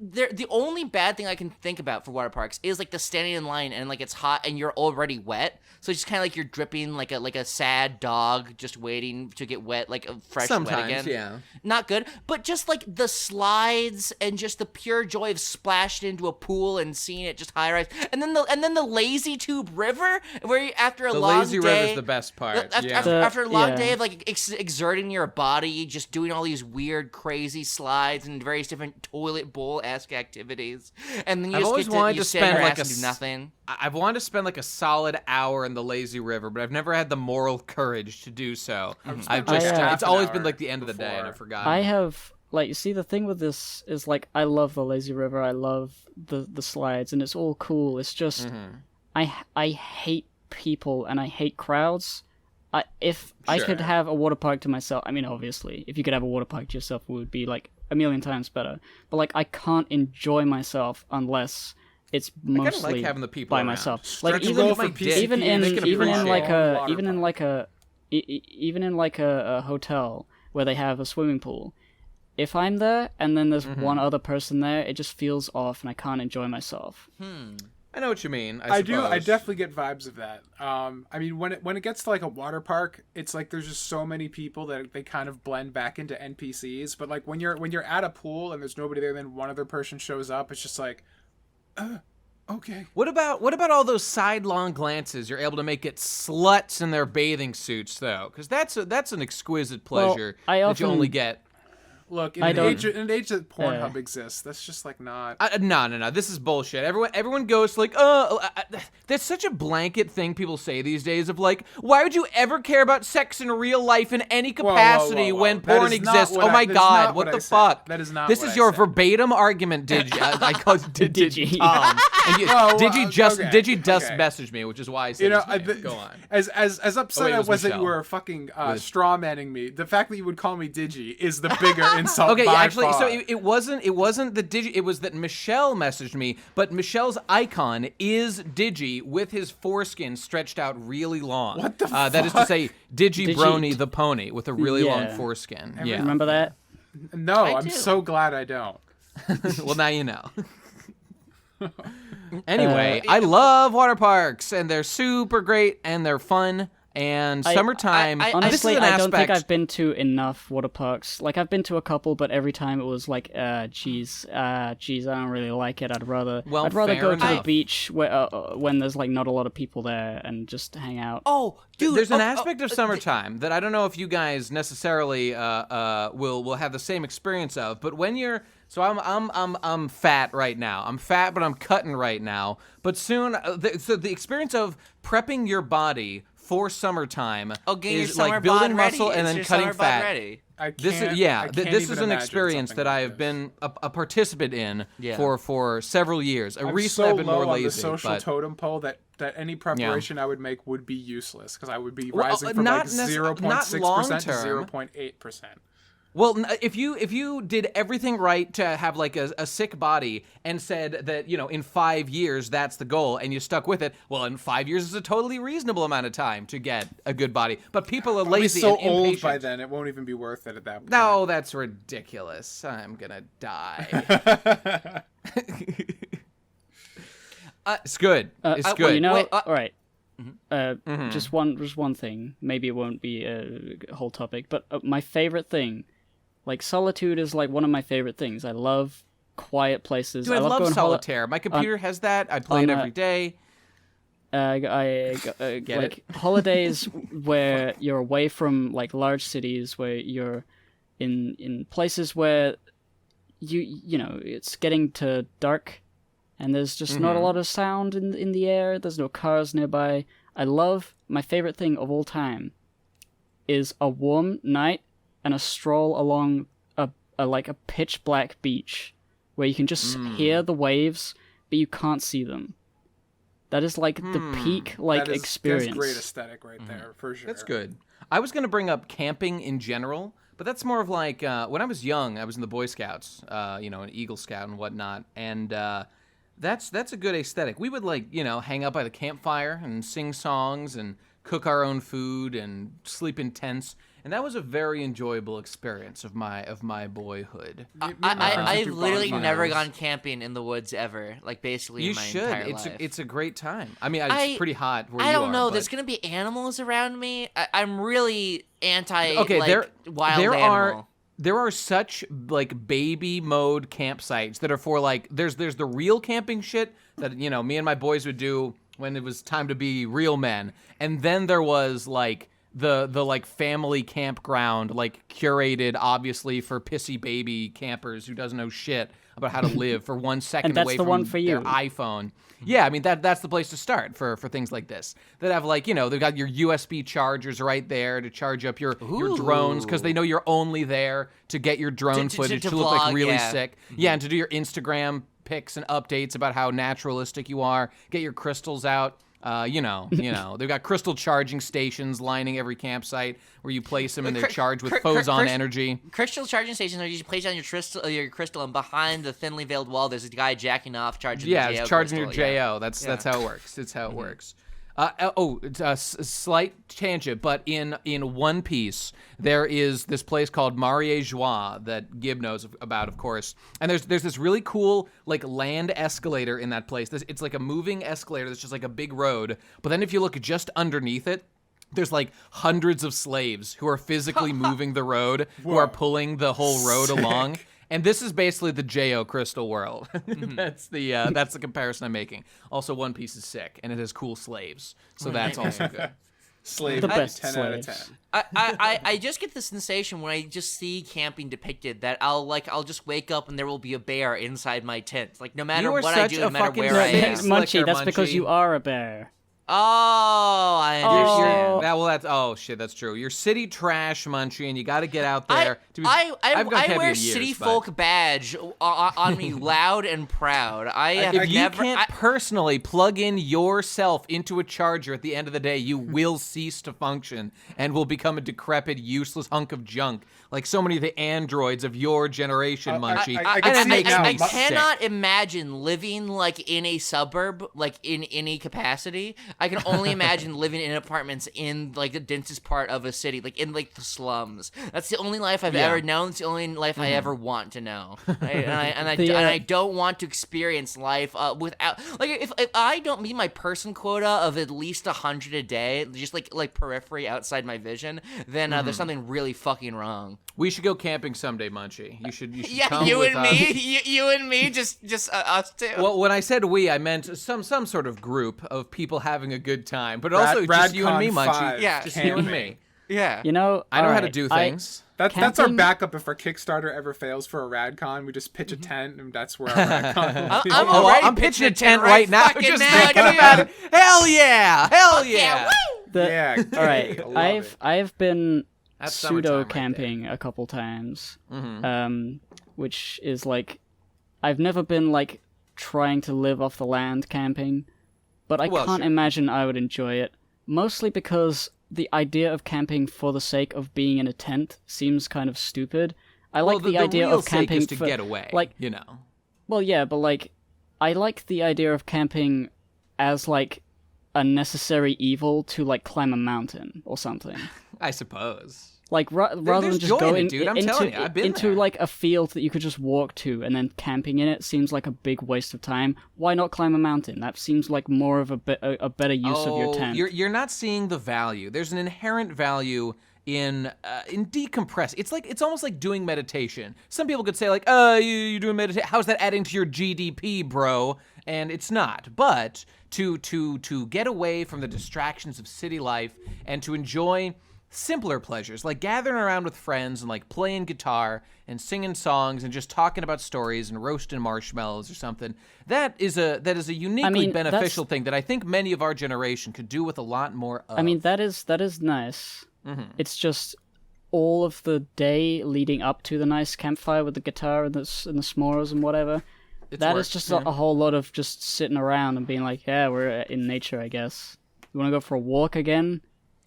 the only bad thing I can think about for water parks is like the standing in line and like it's hot and you're already wet, so it's just kind of like you're dripping like a sad dog just waiting to get wet, like fresh Sometimes, wet again. yeah. Not good, but just like the slides and just the pure joy of splashing into a pool and seeing it just high rise, and then the lazy tube river where you, after a long lazy day, river's the best part. After a long day of like exerting your body, just doing all these weird, crazy slides and various different toilet bowl-esque activities, and then you just get to spend like and do nothing. I've wanted to spend like a solid hour in the lazy river, but I've never had the moral courage to do so. It's always been like the end of the day, and I forgot. I have like, you see, the thing with this is like I love the lazy river, I love the slides, and it's all cool. It's just I hate people and I hate crowds. If I could have a water park to myself, I mean, obviously, if you could have a water park to yourself, it would be like a million times better. But like, I can't enjoy myself unless it's mostly like having the people by around. myself. Like Even in like a hotel where they have a swimming pool, if I'm there and then there's one other person there, it just feels off and I can't enjoy myself. I know what you mean. I do. I definitely get vibes of that. I mean, when it gets to like a water park, it's like there's just so many people that they kind of blend back into NPCs. But like when you're at a pool and there's nobody there, then one other person shows up. It's just like, okay. What about all those sidelong glances you're able to make at sluts in their bathing suits, though? Because that's an exquisite pleasure that you only get. Look, in an age that Pornhub exists, that's just like not. No. This is bullshit. Everyone goes like, there's such a blanket thing people say these days of like, why would you ever care about sex in real life in any capacity when porn exists? Oh my God, what the fuck? That is not. This is your verbatim argument, Digi. I call it Digi. Digi just messaged me, which is why I said his name. Go on. As upset I was that you were fucking straw manning me, the fact that you would call me Digi is the bigger insult. Okay, actually, far. so it wasn't the Digi. It was that Michelle messaged me, but Michelle's icon is Digi with his foreskin stretched out really long. What the fuck? That is to say, Digi Brony the pony with a really long foreskin. Yeah, remember that? No, I'm so glad I don't. Well, now you know. Anyway, I love water parks, and they're super great, and they're fun. And summertime, honestly, this is an I don't think aspect... I've been to enough water parks. Like, I've been to a couple, but every time it was like, geez, I don't really like it. I'd rather go to the beach where, when there's like not a lot of people there and just hang out. Oh, dude, there's an aspect of summertime that I don't know if you guys necessarily will have the same experience of. But when you're I'm fat right now. I'm fat, but I'm cutting right now. But soon, so the experience of prepping your body for summertime is like building muscle and then cutting fat. This is an experience that I have been a participant in for several years. Recently, I've been more lazy. On the social totem pole that any preparation I would make would be useless because I would be rising from like 0.6% to 0.8%. Well, if you did everything right to have like a sick body and said that, in 5 years that's the goal and you stuck with it, well, in 5 years is a totally reasonable amount of time to get a good body. But people are lazy and impatient. Old by then, it won't even be worth it at that point. No, that's ridiculous. I'm gonna die. It's good. It's good. Well, all right. Just one thing. Maybe it won't be a whole topic, but my favorite thing. Like, solitude is, like, one of my favorite things. I love quiet places. Dude, I love going solitaire. My computer has that. I play it every day. Holidays where you're away from, like, large cities, where you're in places where it's getting to dark, and there's just not a lot of sound in the air. There's no cars nearby. My favorite thing of all time is a warm night and a stroll along a pitch black beach where you can just hear the waves, but you can't see them. That is like the peak experience. That's great aesthetic right there, for sure. That's good. I was going to bring up camping in general, but that's more of like when I was young, I was in the Boy Scouts, an Eagle Scout and whatnot, and that's a good aesthetic. We would hang out by the campfire and sing songs and cook our own food and sleep in tents. and that was a very enjoyable experience of my boyhood. I've literally never gone camping in the woods ever. Like basically, you in my should. entire life. It's a great time. I mean, it's pretty hot where you are. I don't know. But... There's gonna be animals around me. I'm really anti. Wild animal. There are such like baby mode campsites that are for like there's the real camping shit that me and my boys would do when it was time to be real men, and then there was like the like family campground, like curated obviously for pissy baby campers who doesn't know shit about how to live for 1 second away from their iPhone. Yeah, I mean that's the place to start for things like this. That have like they've got your USB chargers right there to charge up your drones because they know you're only there to get your drone footage to look vlog, like really sick. Yeah, and to do your Instagram pics and updates about how naturalistic you are. Get your crystals out. They've got crystal charging stations lining every campsite where you place them and they're charged with Phozon energy. Crystal charging stations are you place down your crystal, and behind the thinly veiled wall there's a guy jacking off charging the JO. Yeah, it's charging crystal, your JO. That's how it works. It's how it works. It's a slight tangent, but in One Piece, there is this place called Marie Joie that Gib knows about, of course. And there's this really cool like land escalator in that place. It's like a moving escalator that's just like a big road. But then if you look just underneath it, there's like hundreds of slaves who are physically moving the road, who are pulling the whole road along. And this is basically the JO Crystal world. That's the comparison I'm making. Also, One Piece is sick, and it has cool slaves, so that's also good. Slave, the best 10 slaves. out of 10. I just get the sensation when I just see camping depicted that I'll just wake up and there will be a bear inside my tent. Like no matter what I do, no matter where I am. Munchie, that's because you are a bear. Oh, I understand. That's true. You're city trash, Munchie, and you got to get out there. I wear city folk badge on me loud and proud. If you can't personally plug in yourself into a charger at the end of the day, you will cease to function and will become a decrepit, useless hunk of junk, like so many of the androids of your generation, Munchie. I cannot imagine living like in a suburb, like in any capacity. I can only imagine living in apartments in like the densest part of a city, like in like the slums. That's the only life I've ever known. It's the only life I ever want to know. I don't want to experience life without like if I don't meet my person quota of at least 100 a day, just like periphery outside my vision, then there's something really fucking wrong. We should go camping someday, Munchie. You should come you with and me, you and me, just us two. Well, when I said we, I meant some sort of group of people having a good time, but also just you and me, Munchie. Yeah, just you and me. Yeah, I know how to do things. That's our backup if our Kickstarter ever fails for a RadCon. We just pitch a tent, and that's where our RadCon will be. I'm pitching a tent right now. Just thinking about it. Hell yeah! All right, I've been pseudo camping a couple times, which is like I've never been like trying to live off the land camping, but I can't imagine I would enjoy it, mostly because the idea of camping for the sake of being in a tent seems kind of stupid. I like the idea of camping to get away, like Well, yeah, but like I like the idea of camping as like a necessary evil to like climb a mountain or something. I suppose. Like rather than just going into like a field that you could just walk to and then camping in it seems like a big waste of time. Why not climb a mountain? That seems like more of a better use of your tent. You're not seeing the value. There's an inherent value in decompress. It's almost like doing meditation. Some people could say like, you doing meditation? How's that adding to your GDP, bro? And it's not. But to get away from the distractions of city life and to enjoy simpler pleasures like gathering around with friends and like playing guitar and singing songs and just talking about stories and roasting marshmallows or something, that is a uniquely beneficial thing that I think many of our generation could do with a lot more of. I mean, that is nice. It's just all of the day leading up to the nice campfire with the guitar and the s'mores and whatever. Is just a whole lot of just sitting around and being like, yeah, we're in nature, I guess. You want to go for a walk again?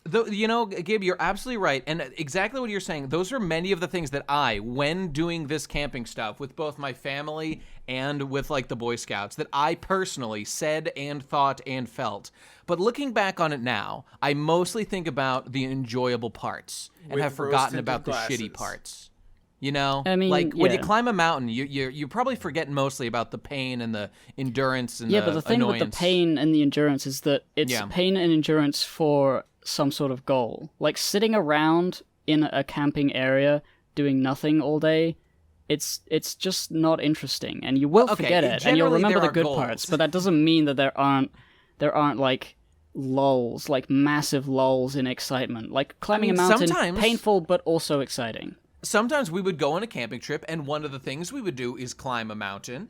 Gabe, you're absolutely right. And exactly what you're saying, those are many of the things that when doing this camping stuff with both my family and with like the Boy Scouts, that I personally said and thought and felt. But looking back on it now, I mostly think about the enjoyable parts and have forgotten about the shitty parts. You know, I mean, like when you climb a mountain, you probably forget mostly about the pain and the endurance and the but the thing annoyance. with the pain and the endurance is that it's pain and endurance for some sort of goal. Like sitting around in a camping area doing nothing all day, it's just not interesting, and you will forget it, and you'll remember the good parts. But that doesn't mean that there aren't like lulls, like massive lulls in excitement. Like climbing a mountain, painful but also exciting. Sometimes we would go on a camping trip, and one of the things we would do is climb a mountain.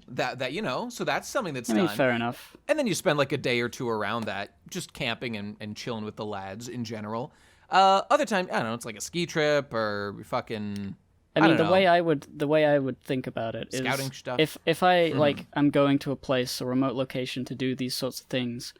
So that's something that's done. Fair enough. And then you spend like a day or two around that, just camping and chilling with the lads in general. Other time, I don't know, it's like a ski trip or fucking. The way I would think about it is scouting stuff. If I I'm going to a place, a remote location to do these sorts of things,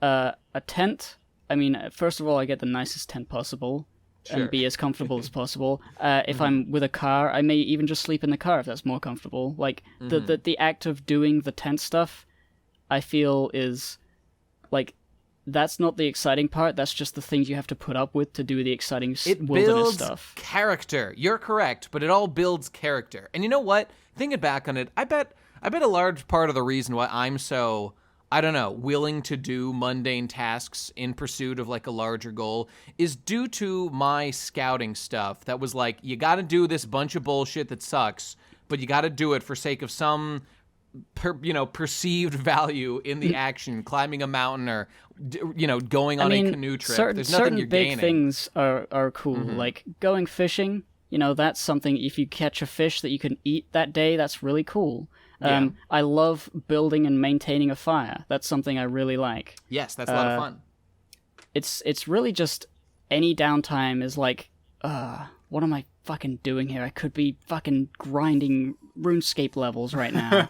a tent. I mean, first of all, I get the nicest tent possible. Sure. And be as comfortable as possible. If I'm with a car, I may even just sleep in the car if that's more comfortable. Like the act of doing the tent stuff, I feel is like that's not the exciting part. That's just the things you have to put up with to do the exciting wilderness stuff. It builds character. You're correct, but it all builds character. And you know what? Thinking back on it, I bet a large part of the reason why I'm so, I don't know, willing to do mundane tasks in pursuit of like a larger goal is due to my scouting stuff that was like, you got to do this bunch of bullshit that sucks, but you got to do it for sake of some perceived value in the action, climbing a mountain or going on a canoe trip. There's nothing you're gaining. Certain big things are cool, like going fishing. That's something, if you catch a fish that you can eat that day, that's really cool. I love building and maintaining a fire. That's something I really like. Yes, that's a lot of fun. It's really just any downtime is like, what am I fucking doing here? I could be fucking grinding RuneScape levels right now.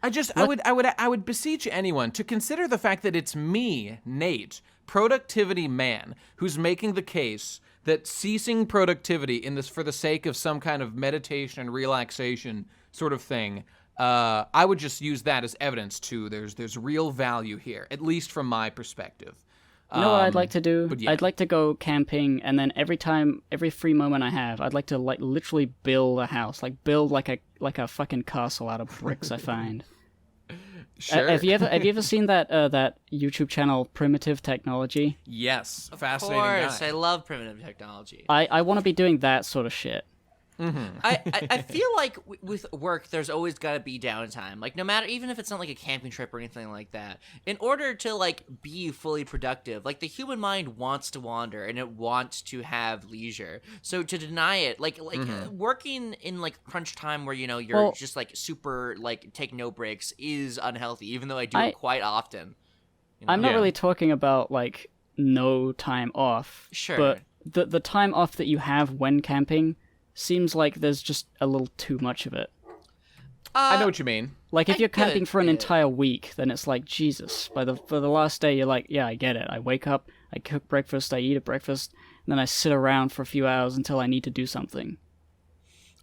I would beseech anyone to consider the fact that it's me, Nate, productivity man, who's making the case that ceasing productivity in this for the sake of some kind of meditation and relaxation sort of thing. I would just use that as evidence to there's real value here, at least from my perspective. You know what I'd like to do? Yeah. I'd like to go camping, and then every free moment I have, I'd like to like literally build a house, like build like a fucking castle out of bricks I find. Sure. Have you ever seen that YouTube channel Primitive Technology? Yes, of fascinating course, guy. I love primitive technology. I want to be doing that sort of shit. Mm-hmm. I feel like with work, there's always got to be downtime. Like, no matter, even if it's not like a camping trip or anything like that, in order to like be fully productive, like the human mind wants to wander and it wants to have leisure. So to deny it, like working in like crunch time where you're just like super like take no breaks is unhealthy. Even though I do it quite often. I'm not really talking about like no time off. Sure, but the time off that you have when camping seems like there's just a little too much of it. I know what you mean. Like, if you're camping for an entire week, then it's like, Jesus. For the last day, you're like, yeah, I get it. I wake up, I cook breakfast, I eat a breakfast, and then I sit around for a few hours until I need to do something.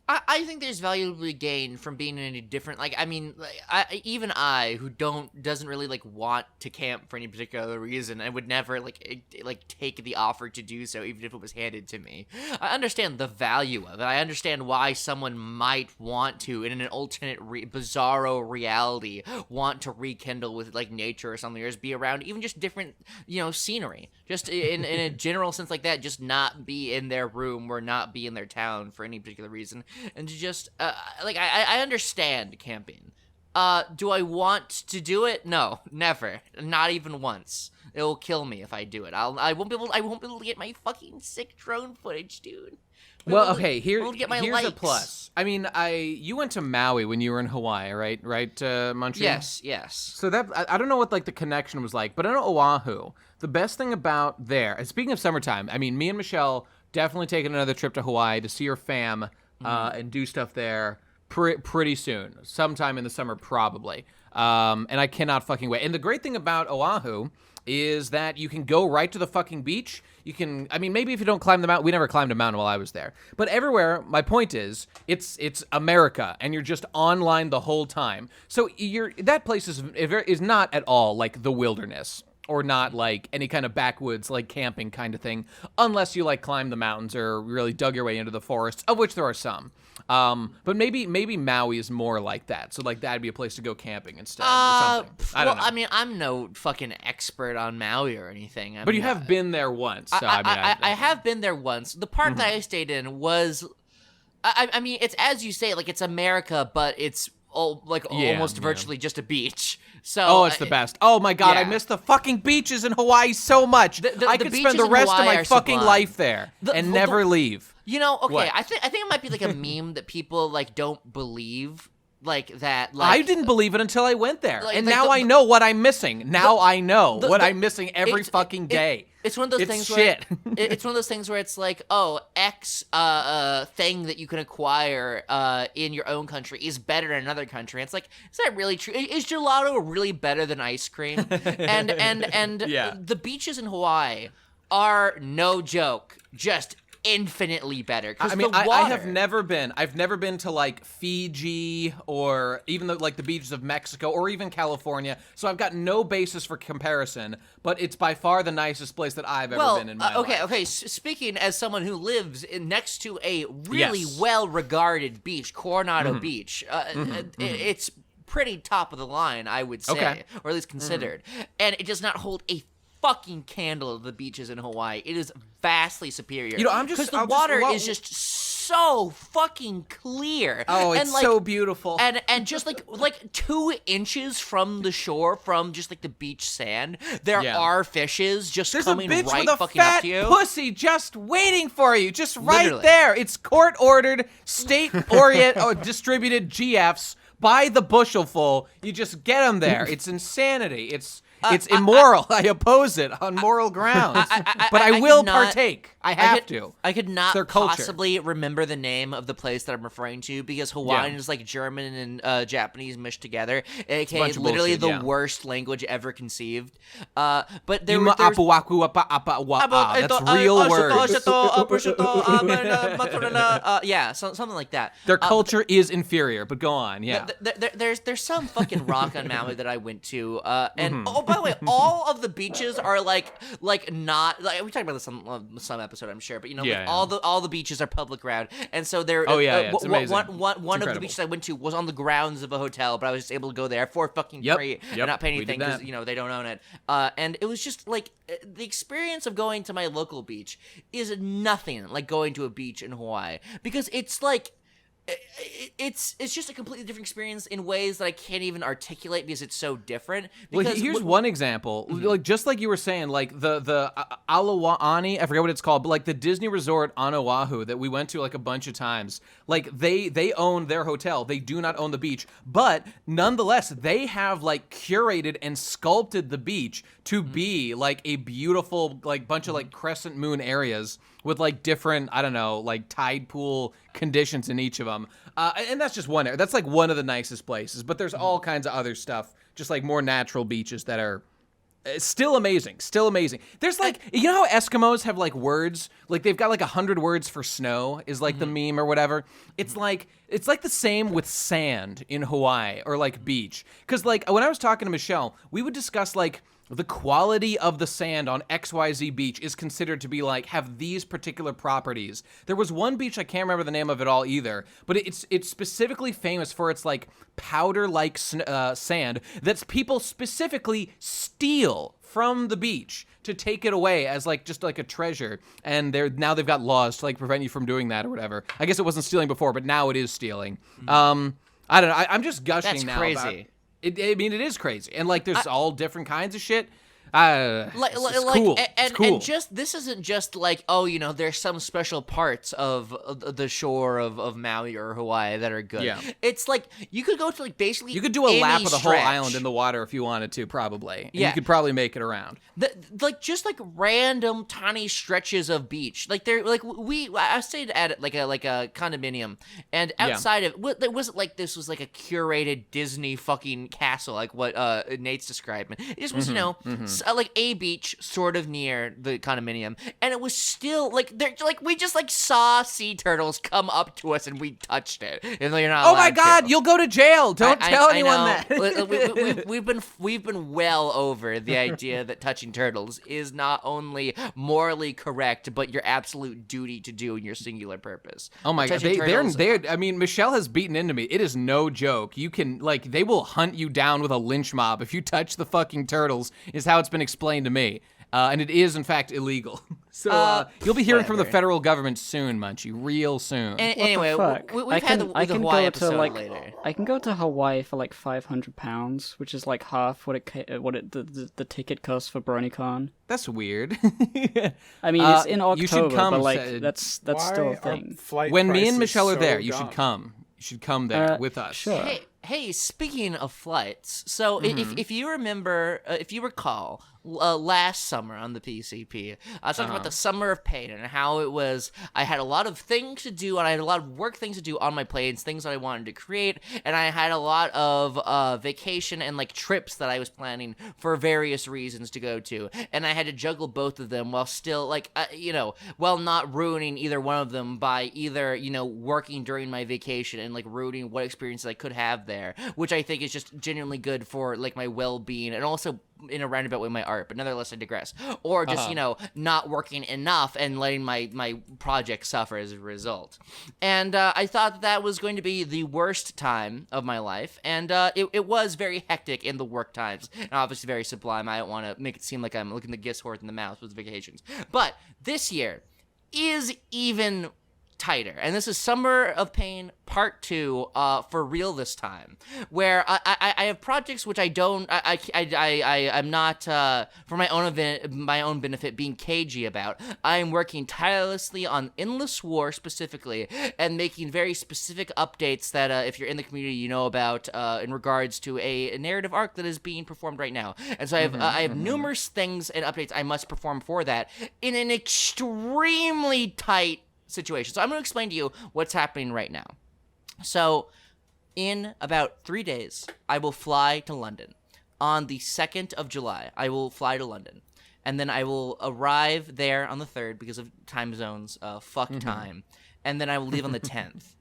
I think there's value to be gained from being in a different, like, I mean, even I, who doesn't really, like, want to camp for any particular reason, I would never, like, take the offer to do so, even if it was handed to me. I understand the value of it. I understand why someone might want to, in an alternate, bizarro reality, want to rekindle with, like, nature or something, or just be around even just different, scenery. Just in a general sense like that, just not be in their room or not be in their town for any particular reason. And to just, I understand camping. Do I want to do it? No, never. Not even once. It will kill me if I do it. I won't be able to get my fucking sick drone footage, dude. Well, okay, here's likes. a plus. I mean, you went to Maui when you were in Hawaii, right? Right, Munchie? Yes. So that, I don't know what, like, the connection was like, but I know Oahu, the best thing about there, and speaking of summertime, I mean, me and Michelle definitely taking another trip to Hawaii to see her fam, and do stuff there pretty soon, sometime in the summer probably. And I cannot fucking wait. And the great thing about Oahu is that you can go right to the fucking beach. You can, I mean, maybe if you don't climb the mountain, we never climbed a mountain while I was there. But everywhere, my point is, it's America, and you're just online the whole time. So that place is not at all like the wilderness, or not like any kind of backwoods, like camping kind of thing, unless you like climb the mountains or really dug your way into the forests, of which there are some. But maybe Maui is more like that. So like that'd be a place to go camping instead. Or something. I don't know. I mean, I'm no fucking expert on Maui or anything. But you have been there once. So, I have been there once. The park that I stayed in was, I mean, it's as you say, like it's America, but it's almost virtually just a beach. So it's the best. Oh my god, I miss the fucking beaches in Hawaii so much. I could spend the rest of my fucking life there and never leave. You know, okay, what? I think it might be like a meme that people like don't believe. Like that. Like, I didn't believe it until I went there, and now I know what I'm missing. Now I know what I'm missing every fucking day. It's one of those things shit. where it's one of those things where it's like, oh, X thing that you can acquire in your own country is better in another country. It's like, is that really true? Is gelato really better than ice cream? and the beaches in Hawaii are no joke, just infinitely better. I mean, I have never been. I've never been to like Fiji or even like the beaches of Mexico or even California. So I've got no basis for comparison. But it's by far the nicest place that I've ever been in my life. Okay. Speaking as someone who lives next to a really well-regarded beach, Coronado Beach, it's pretty top of the line, I would say, or at least considered, and it does not hold a fucking candle to the beaches in Hawaii. It is vastly superior. You know, because the water is just so fucking clear. Oh, it's so beautiful. And just like 2 inches from the shore, from just like the beach sand, there are fishes just coming right fucking up to you. There's a bitch with a fat pussy just waiting for you, just right there. It's court-ordered, state-oriented, distributed GFs by the bushelful. You just get them there. It's insanity. It's immoral. I oppose it on moral grounds. But I will partake. I have to. I could not possibly remember the name of the place that I'm referring to because Hawaiian is like German and Japanese mished together, aka literally the worst language ever conceived. But that's real words. Yeah, something like that. Their culture is inferior, but go on. Yeah. There's some fucking rock on Maui that I went to, and by the way, all of the beaches are like not like we talked about this on some episode, I'm sure, but you know, all the beaches are public ground, and so there. It's amazing. One of the beaches I went to was on the grounds of a hotel, but I was just able to go there for fucking free and not pay anything because they don't own it. And it was just like the experience of going to my local beach is nothing like going to a beach in Hawaii because it's like. It's just a completely different experience in ways that I can't even articulate because it's so different. Well, here's one example, like just like you were saying, like the Alawa'ani, I forget what it's called, but like the Disney resort on Oahu that we went to like a bunch of times. Like they own their hotel, they do not own the beach, but nonetheless they have like curated and sculpted the beach to be like a beautiful like bunch of like crescent moon areas with like different, I don't know, like tide pool conditions in each of them. And that's just one area. That's like one of the nicest places. But there's all kinds of other stuff, just like more natural beaches that are still amazing. Still amazing. There's like, you know how Eskimos have like words? Like they've got like 100 words for snow is like the meme or whatever. It's like the same with sand in Hawaii or like beach. Because like when I was talking to Michelle, we would discuss like, the quality of the sand on XYZ beach is considered to be like have these particular properties. There was one beach, I can't remember the name of it all either, but it's specifically famous for its like powder-like sand that people specifically steal from the beach to take it away as like just like a treasure. And now they've got laws to like prevent you from doing that or whatever. I guess it wasn't stealing before, but now it is stealing. I don't know. I'm just gushing now. That's crazy. I mean, it is crazy. And, like, there's all different kinds of shit. It's cool. And, it's cool. and just this isn't just like, oh, there's some special parts of the shore of Maui or Hawaii that are good. Yeah. It's like you could go to like basically you could do a lap of the whole stretch. island in the water if you wanted to, probably. And Yeah. you could probably make it around. Just like random tiny stretches of beach. Like they're like I stayed at like a condominium, and outside of it wasn't like this was like a curated Disney fucking castle like what Nate's describing. It just was like a beach sort of near the condominium, and it was still like we just like saw sea turtles come up to us and we touched it. And you're not. Oh my allowed God! to. You'll go to jail. Don't tell anyone I know. that. We've been well over the idea that touching turtles is not only morally correct, but your absolute duty to do in your singular purpose. Oh my God, they're. I mean, Michelle has beaten into me. It is no joke. You can they will hunt you down with a lynch mob if you touch the fucking turtles. Is how it's been explained to me, and it is in fact illegal. So you'll be hearing from the federal government soon, Munchie, real soon. Anyway, we've had the Hawaii episode later. I can go to Hawaii for like £500, which is like half what the ticket costs for BronyCon. That's weird. I mean, it's in October, you should come, but like that's still a thing. When me and Michelle are there, you should come. You should come there with us. Sure. Hey, speaking of flights, so if you remember, if you recall, last summer on the PCP, I was talking about the Summer of Pain and how it was, I had a lot of things to do, and I had a lot of work things to do on my planes, things that I wanted to create, and I had a lot of vacation and like trips that I was planning for various reasons to go to, and I had to juggle both of them while still while not ruining either one of them by either, working during my vacation and like ruining what experiences I could have there, which I think is just genuinely good for like my well-being and also in a roundabout way my art, but nonetheless I digress. Or just, not working enough and letting my project suffer as a result. And I thought that was going to be the worst time of my life, and it was very hectic in the work times, and obviously very sublime. I don't want to make it seem like I'm looking the Gis horse in the mouth with vacations. But this year is even tighter, and this is Summer of Pain Part 2 for real this time, where I have projects which I'm not for my own benefit being cagey about. I am working tirelessly on Endless War specifically, and making very specific updates that if you're in the community you know about in regards to a narrative arc that is being performed right now. And so I have numerous things and updates I must perform for that in an extremely tight situation. So I'm going to explain to you what's happening right now. So in about 3 days, I will fly to London. On the 2nd of July, I will fly to London. And then I will arrive there on the 3rd because of time zones, time. And then I will leave on the 10th.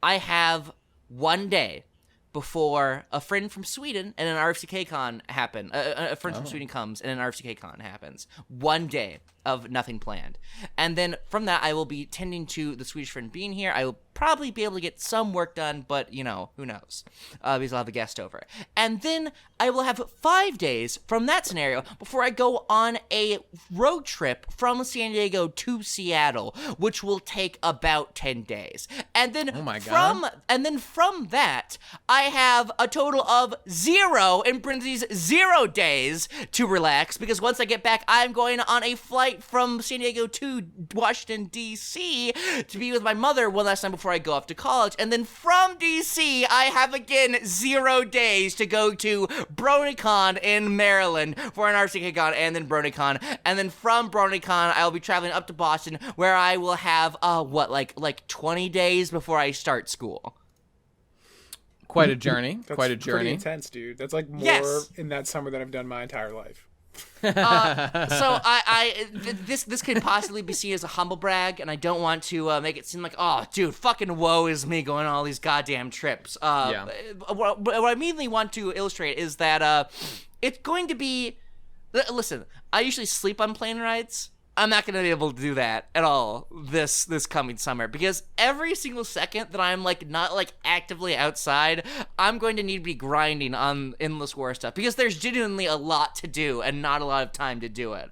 I have 1 day before a friend from Sweden and an RFCK con happen. A friend from Sweden comes and an RFCK con happens. 1 day of nothing planned. And then from that, I will be tending to the Swedish friend being here. I will probably be able to get some work done, but, who knows? Because I'll have a guest over. And then I will have 5 days from that scenario before I go on a road trip from San Diego to Seattle, which will take about 10 days. And then from that, I have a total of 0, in parentheses, 0 days to relax, because once I get back, I'm going on a flight from San Diego to Washington, D.C. to be with my mother one last time before I go off to college. And then from D.C., I have again 0 days to go to BronyCon in Maryland for an RCK Con and then BronyCon. And then from BronyCon, I'll be traveling up to Boston, where I will have, 20 days before I start school. Quite a journey. That's quite a journey. Pretty intense, dude. That's like more in that summer than I've done my entire life. So this could possibly be seen as a humble brag, and I don't want to make it seem like, oh, dude, fucking woe is me going on all these goddamn trips. What I mainly want to illustrate is that it's going to be. Listen, I usually sleep on plane rides. I'm not going to be able to do that at all this coming summer, because every single second that I'm like not like actively outside, I'm going to need to be grinding on Endless War stuff, because there's genuinely a lot to do and not a lot of time to do it.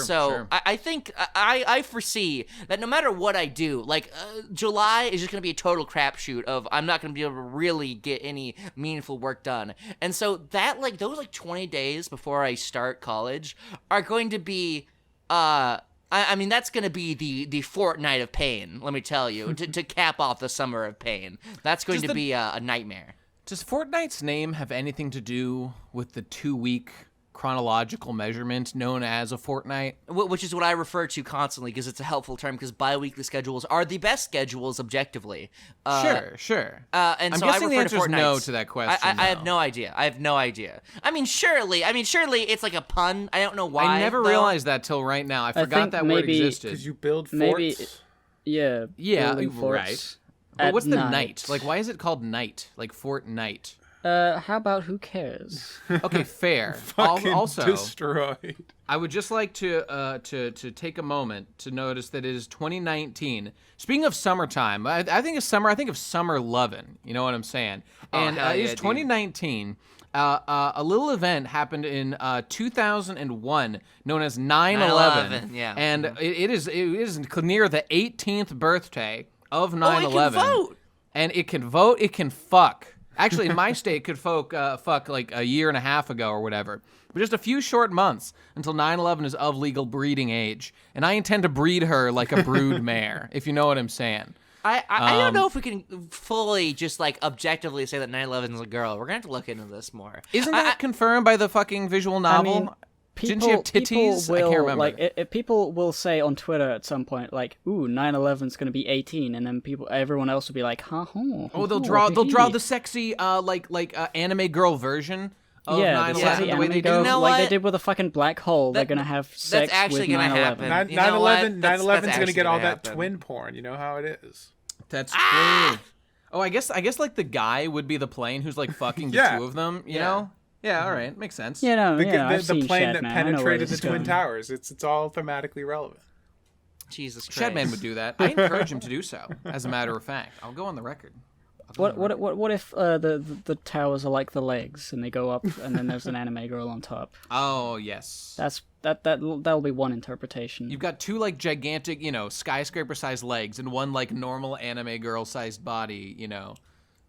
Sure. I think I foresee that no matter what I do, like July is just going to be a total crapshoot of I'm not going to be able to really get any meaningful work done. And so that like those like 20 days before I start college are going to be I mean, that's going to be the fortnight of pain, let me tell you, to cap off the summer of pain. That's going to be a nightmare. Does Fortnite's name have anything to do with the 2-week chronological measurement known as a fortnight? Which is what I refer to constantly, because it's a helpful term, because bi-weekly schedules are the best schedules objectively. Sure. And I'm so guessing I the refer answer to is no to that question. I have no idea. I mean, surely it's like a pun. I don't know why. I never realized that till right now. I forgot that word existed. Because you build forts? Maybe, yeah, right. But what's the night? Like, why is it called night? Like Fortnite? How about who cares? Okay, fair. Fucking also, destroyed. I would just like to take a moment to notice that it is 2019. Speaking of summertime, I think of summer. I think of summer lovin'. You know what I'm saying? And it is 2019. A little event happened in 2001 known as 9/11. Yeah. And it is near the 18th birthday of 9/11. Oh, it can vote. And it can vote. It can fuck. Actually, in my state, could fuck like a year and a half ago or whatever. But just a few short months until 9/11 is of legal breeding age. And I intend to breed her like a brood mare, if you know what I'm saying. I don't know if we can fully just like objectively say that 9/11 is a girl. We're gonna have to look into this more. Isn't that confirmed by the fucking visual novel? I mean, didn't she have titties? Will, I can't remember. Like, people will say on Twitter at some point, like, "Ooh, 9/11's gonna be 18," and then everyone else will be like, "Huh?" They'll draw the sexy anime girl version of 9/11 the way they do. Like they did with a fucking black hole. They're gonna have sex with 9/11. 9/11's gonna get all that twin porn. You know how it is. That's true. Oh, I guess like the guy would be the plane who's like fucking the two of them. You know. Yeah, all right, makes sense. Yeah, no, the plane that Shadman. penetrated the Twin Towers. It's all thematically relevant. Jesus Christ. Shadman would do that. I encourage him to do so. As a matter of fact, I'll go on the record. What if the towers are like the legs and they go up and then there's an anime girl on top? Oh yes. That'll be one interpretation. You've got two like gigantic, skyscraper-sized legs and one like normal anime girl-sized body,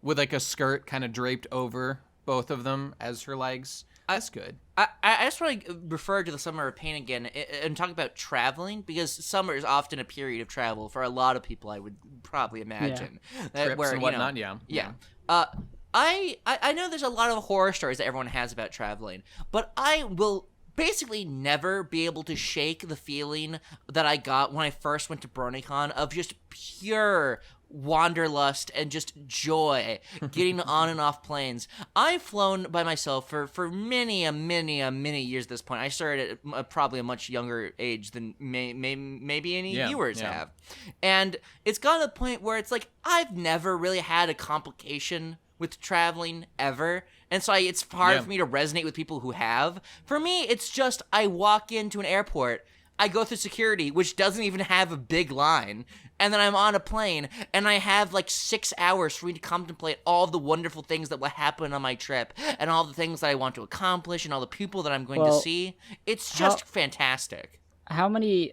with like a skirt kind of draped over both of them as her legs. That's good. I just want to refer to the summer of pain again and talk about traveling, because summer is often a period of travel for a lot of people, I would probably imagine. Trips and whatnot, Yeah. I know there's a lot of horror stories that everyone has about traveling, but I will basically never be able to shake the feeling that I got when I first went to BronyCon of just pure wanderlust and just joy getting on and off planes. I've flown by myself for many years at this point. I started at probably a much younger age than maybe any viewers have. And it's gotten to the point where it's like I've never really had a complication with traveling ever. And so it's hard for me to resonate with people who have. For me, it's just I walk into an airport, I go through security, which doesn't even have a big line, and then I'm on a plane, and I have like 6 hours for me to contemplate all the wonderful things that will happen on my trip, and all the things that I want to accomplish, and all the people that I'm going to see. It's just fantastic. How many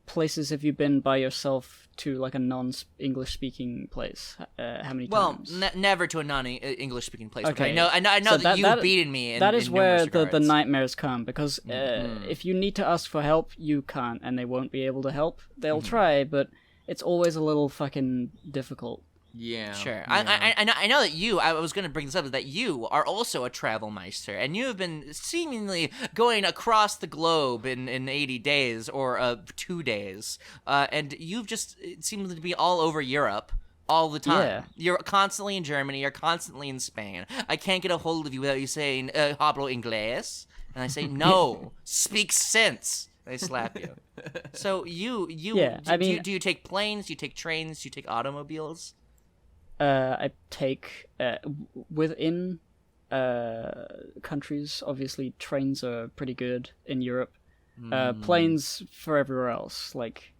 places have you been by yourself to, like a non-English speaking place? How many times? Well, never to a non-English speaking place. Okay. But I know so that you've beaten me in that is in where numerous the regards. nightmares come, because if you need to ask for help, you can't, and they won't be able to help. They'll try, but it's always a little fucking difficult. Yeah. Sure. Yeah. I know that I was going to bring this up, is that you are also a travel meister, and you have been seemingly going across the globe in 80 days or 2 days, and you've just seemed to be all over Europe all the time. Yeah. You're constantly in Germany, you're constantly in Spain. I can't get a hold of you without you saying, hablo inglés, and I say, no, speak sense. They slap you. So do you take planes, do you take trains, do you take automobiles? I take within countries. Obviously, trains are pretty good in Europe. Planes for everywhere else, like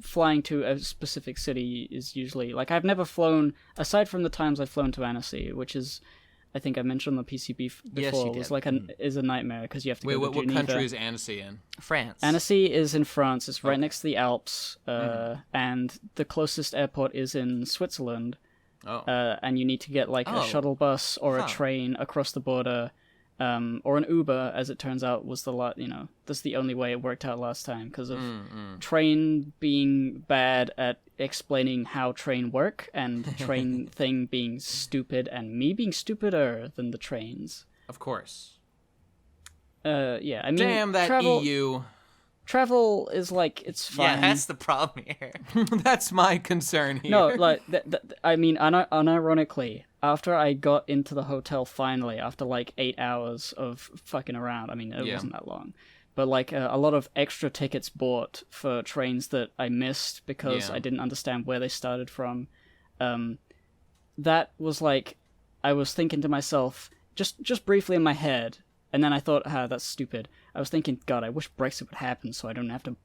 flying to a specific city is usually like I've never flown aside from the times I've flown to Annecy, which is I think I mentioned on the PCB before. Yes, was like is a nightmare because you have to go to what Geneva. country is Annecy in? France. Annecy is in France. It's right next to the Alps, and the closest airport is in Switzerland. And you need to get like a shuttle bus or a train across the border, or an Uber, as it turns out, was that's the only way it worked out last time because of train being bad at explaining how train work and train thing being stupid and me being stupider than the trains. Of course. Yeah, I mean, damn that EU. Travel is like it's fine. Yeah, that's the problem here. That's my concern here. No, like I mean, unironically, after I got into the hotel finally, after like 8 hours of fucking around, I mean, it wasn't that long, but like a lot of extra tickets bought for trains that I missed because I didn't understand where they started from. That was like, I was thinking to myself, just briefly in my head, and then I thought, that's stupid. I was thinking, God, I wish Brexit would happen so I don't have to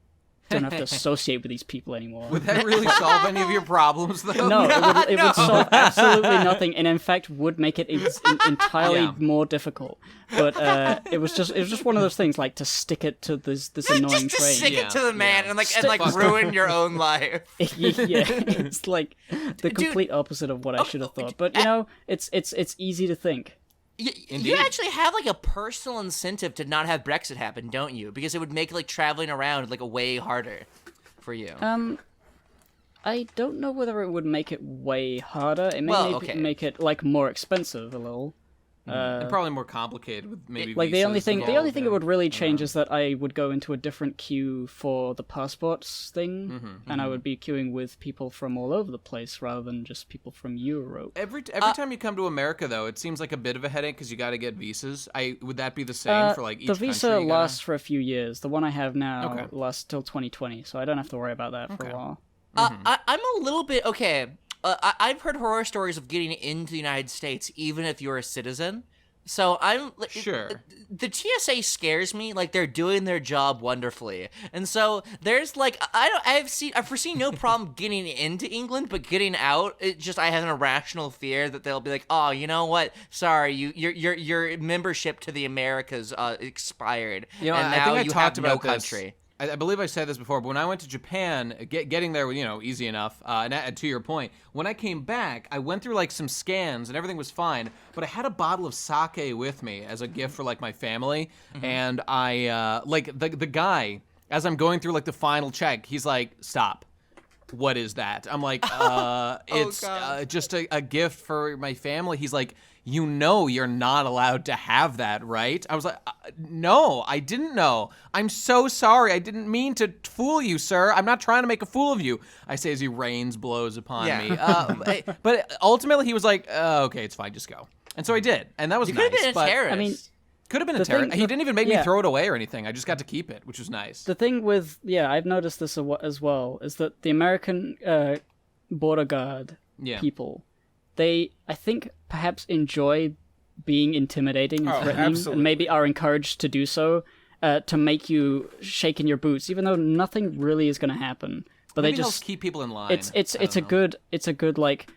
associate with these people anymore. Would that really solve any of your problems, though? No, it would solve absolutely nothing, and in fact would make it entirely more difficult. But it was just one of those things, like to stick it to this annoying just to train. stick it to the man and ruin your own life. Yeah, it's like the complete opposite of what I should have thought. But it's easy to think. You actually have like a personal incentive to not have Brexit happen, don't you? Because it would make like traveling around like a way harder for you. I don't know whether it would make it way harder. It may make it like more expensive a little. And probably more complicated with maybe like the only thing involved, it would really change is that I would go into a different queue for the passports thing, and I would be queuing with people from all over the place rather than just people from Europe. Every time you come to America, though, it seems like a bit of a headache because you got to get visas. Would that be the same for like each country? The visa lasts for a few years. The one I have now lasts till 2020, so I don't have to worry about that for a while. I'm a little bit I've heard horror stories of getting into the United States even if you're a citizen. So I'm sure the TSA scares me. Like they're doing their job wonderfully, and so there's like I've foreseen no problem getting into England, but getting out, I have an irrational fear that they'll be like, oh, you know what? Sorry, your membership to the Americas expired, and now you have no country. I believe I said this before, but when I went to Japan, getting there was, easy enough. And to your point, when I came back, I went through like some scans and everything was fine, but I had a bottle of sake with me as a gift for like my family. And I, like the guy, as I'm going through like the final check, he's like, stop. What is that? I'm like, it's just a gift for my family. He's like, you're not allowed to have that, right? I was like, no, I didn't know. I'm so sorry. I didn't mean to fool you, sir. I'm not trying to make a fool of you. I say as he rains blows upon me. But ultimately, he was like, okay, it's fine. Just go. And so I did. And that was nice. You could have been a terrorist. I mean, could have been a terrorist. He didn't even make me throw it away or anything. I just got to keep it, which was nice. The thing with, I've noticed this as well, is that the American border guard people, they, I think, perhaps enjoy being intimidating and threatening, and maybe are encouraged to do so, to make you shake in your boots, even though nothing really is going to happen. But maybe they just keep people in line. It's a good like,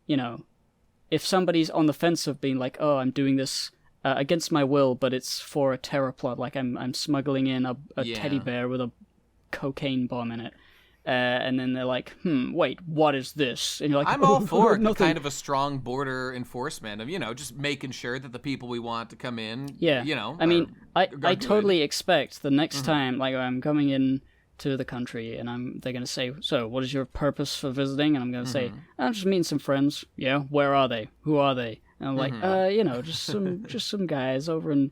if somebody's on the fence of being like, oh, I'm doing this against my will, but it's for a terror plot, like I'm smuggling in a teddy bear with a cocaine bomb in it. And then they're like, wait, what is this? And you're like, I'm all for kind of a strong border enforcement of, just making sure that the people we want to come in, I mean, I totally expect the next time, like, I'm coming in to the country and they're going to say, so what is your purpose for visiting? And I'm going to say, I'm just meeting some friends. Yeah, where are they? Who are they? And I'm like, just some guys over in,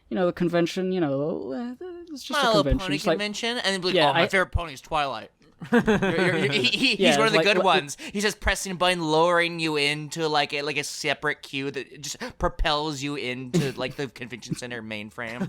the convention, it's just a convention. Pony it's convention, and then be like, my favorite pony is Twilight. He's one of the good ones. He's just pressing a button, lowering you into like a separate queue that just propels you into like the convention center mainframe.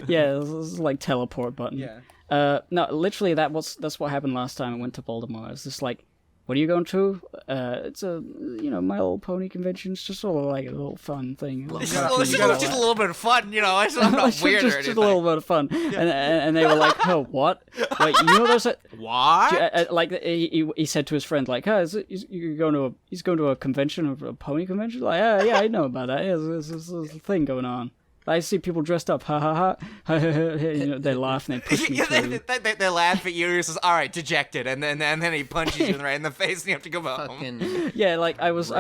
This is like teleport button. No, literally that's what happened last time I went to Baltimore. It's just like what are you going to? It's a, My Little Pony convention. It's just sort of like a little fun thing. It's just a little bit of fun, I'm not weird or anything. Just a little bit of fun. And they were like, oh, what? Wait, there's a... What? Like, he said to his friend, like, he's going to a convention, a pony convention? Like, yeah, I know about that. Yeah, there's a thing going on. I see people dressed up, ha ha ha, they laugh and they push me through. They laugh at you. And he says, "All right, dejected," and then he punches you right in the face, and you have to go home. Yeah, like I was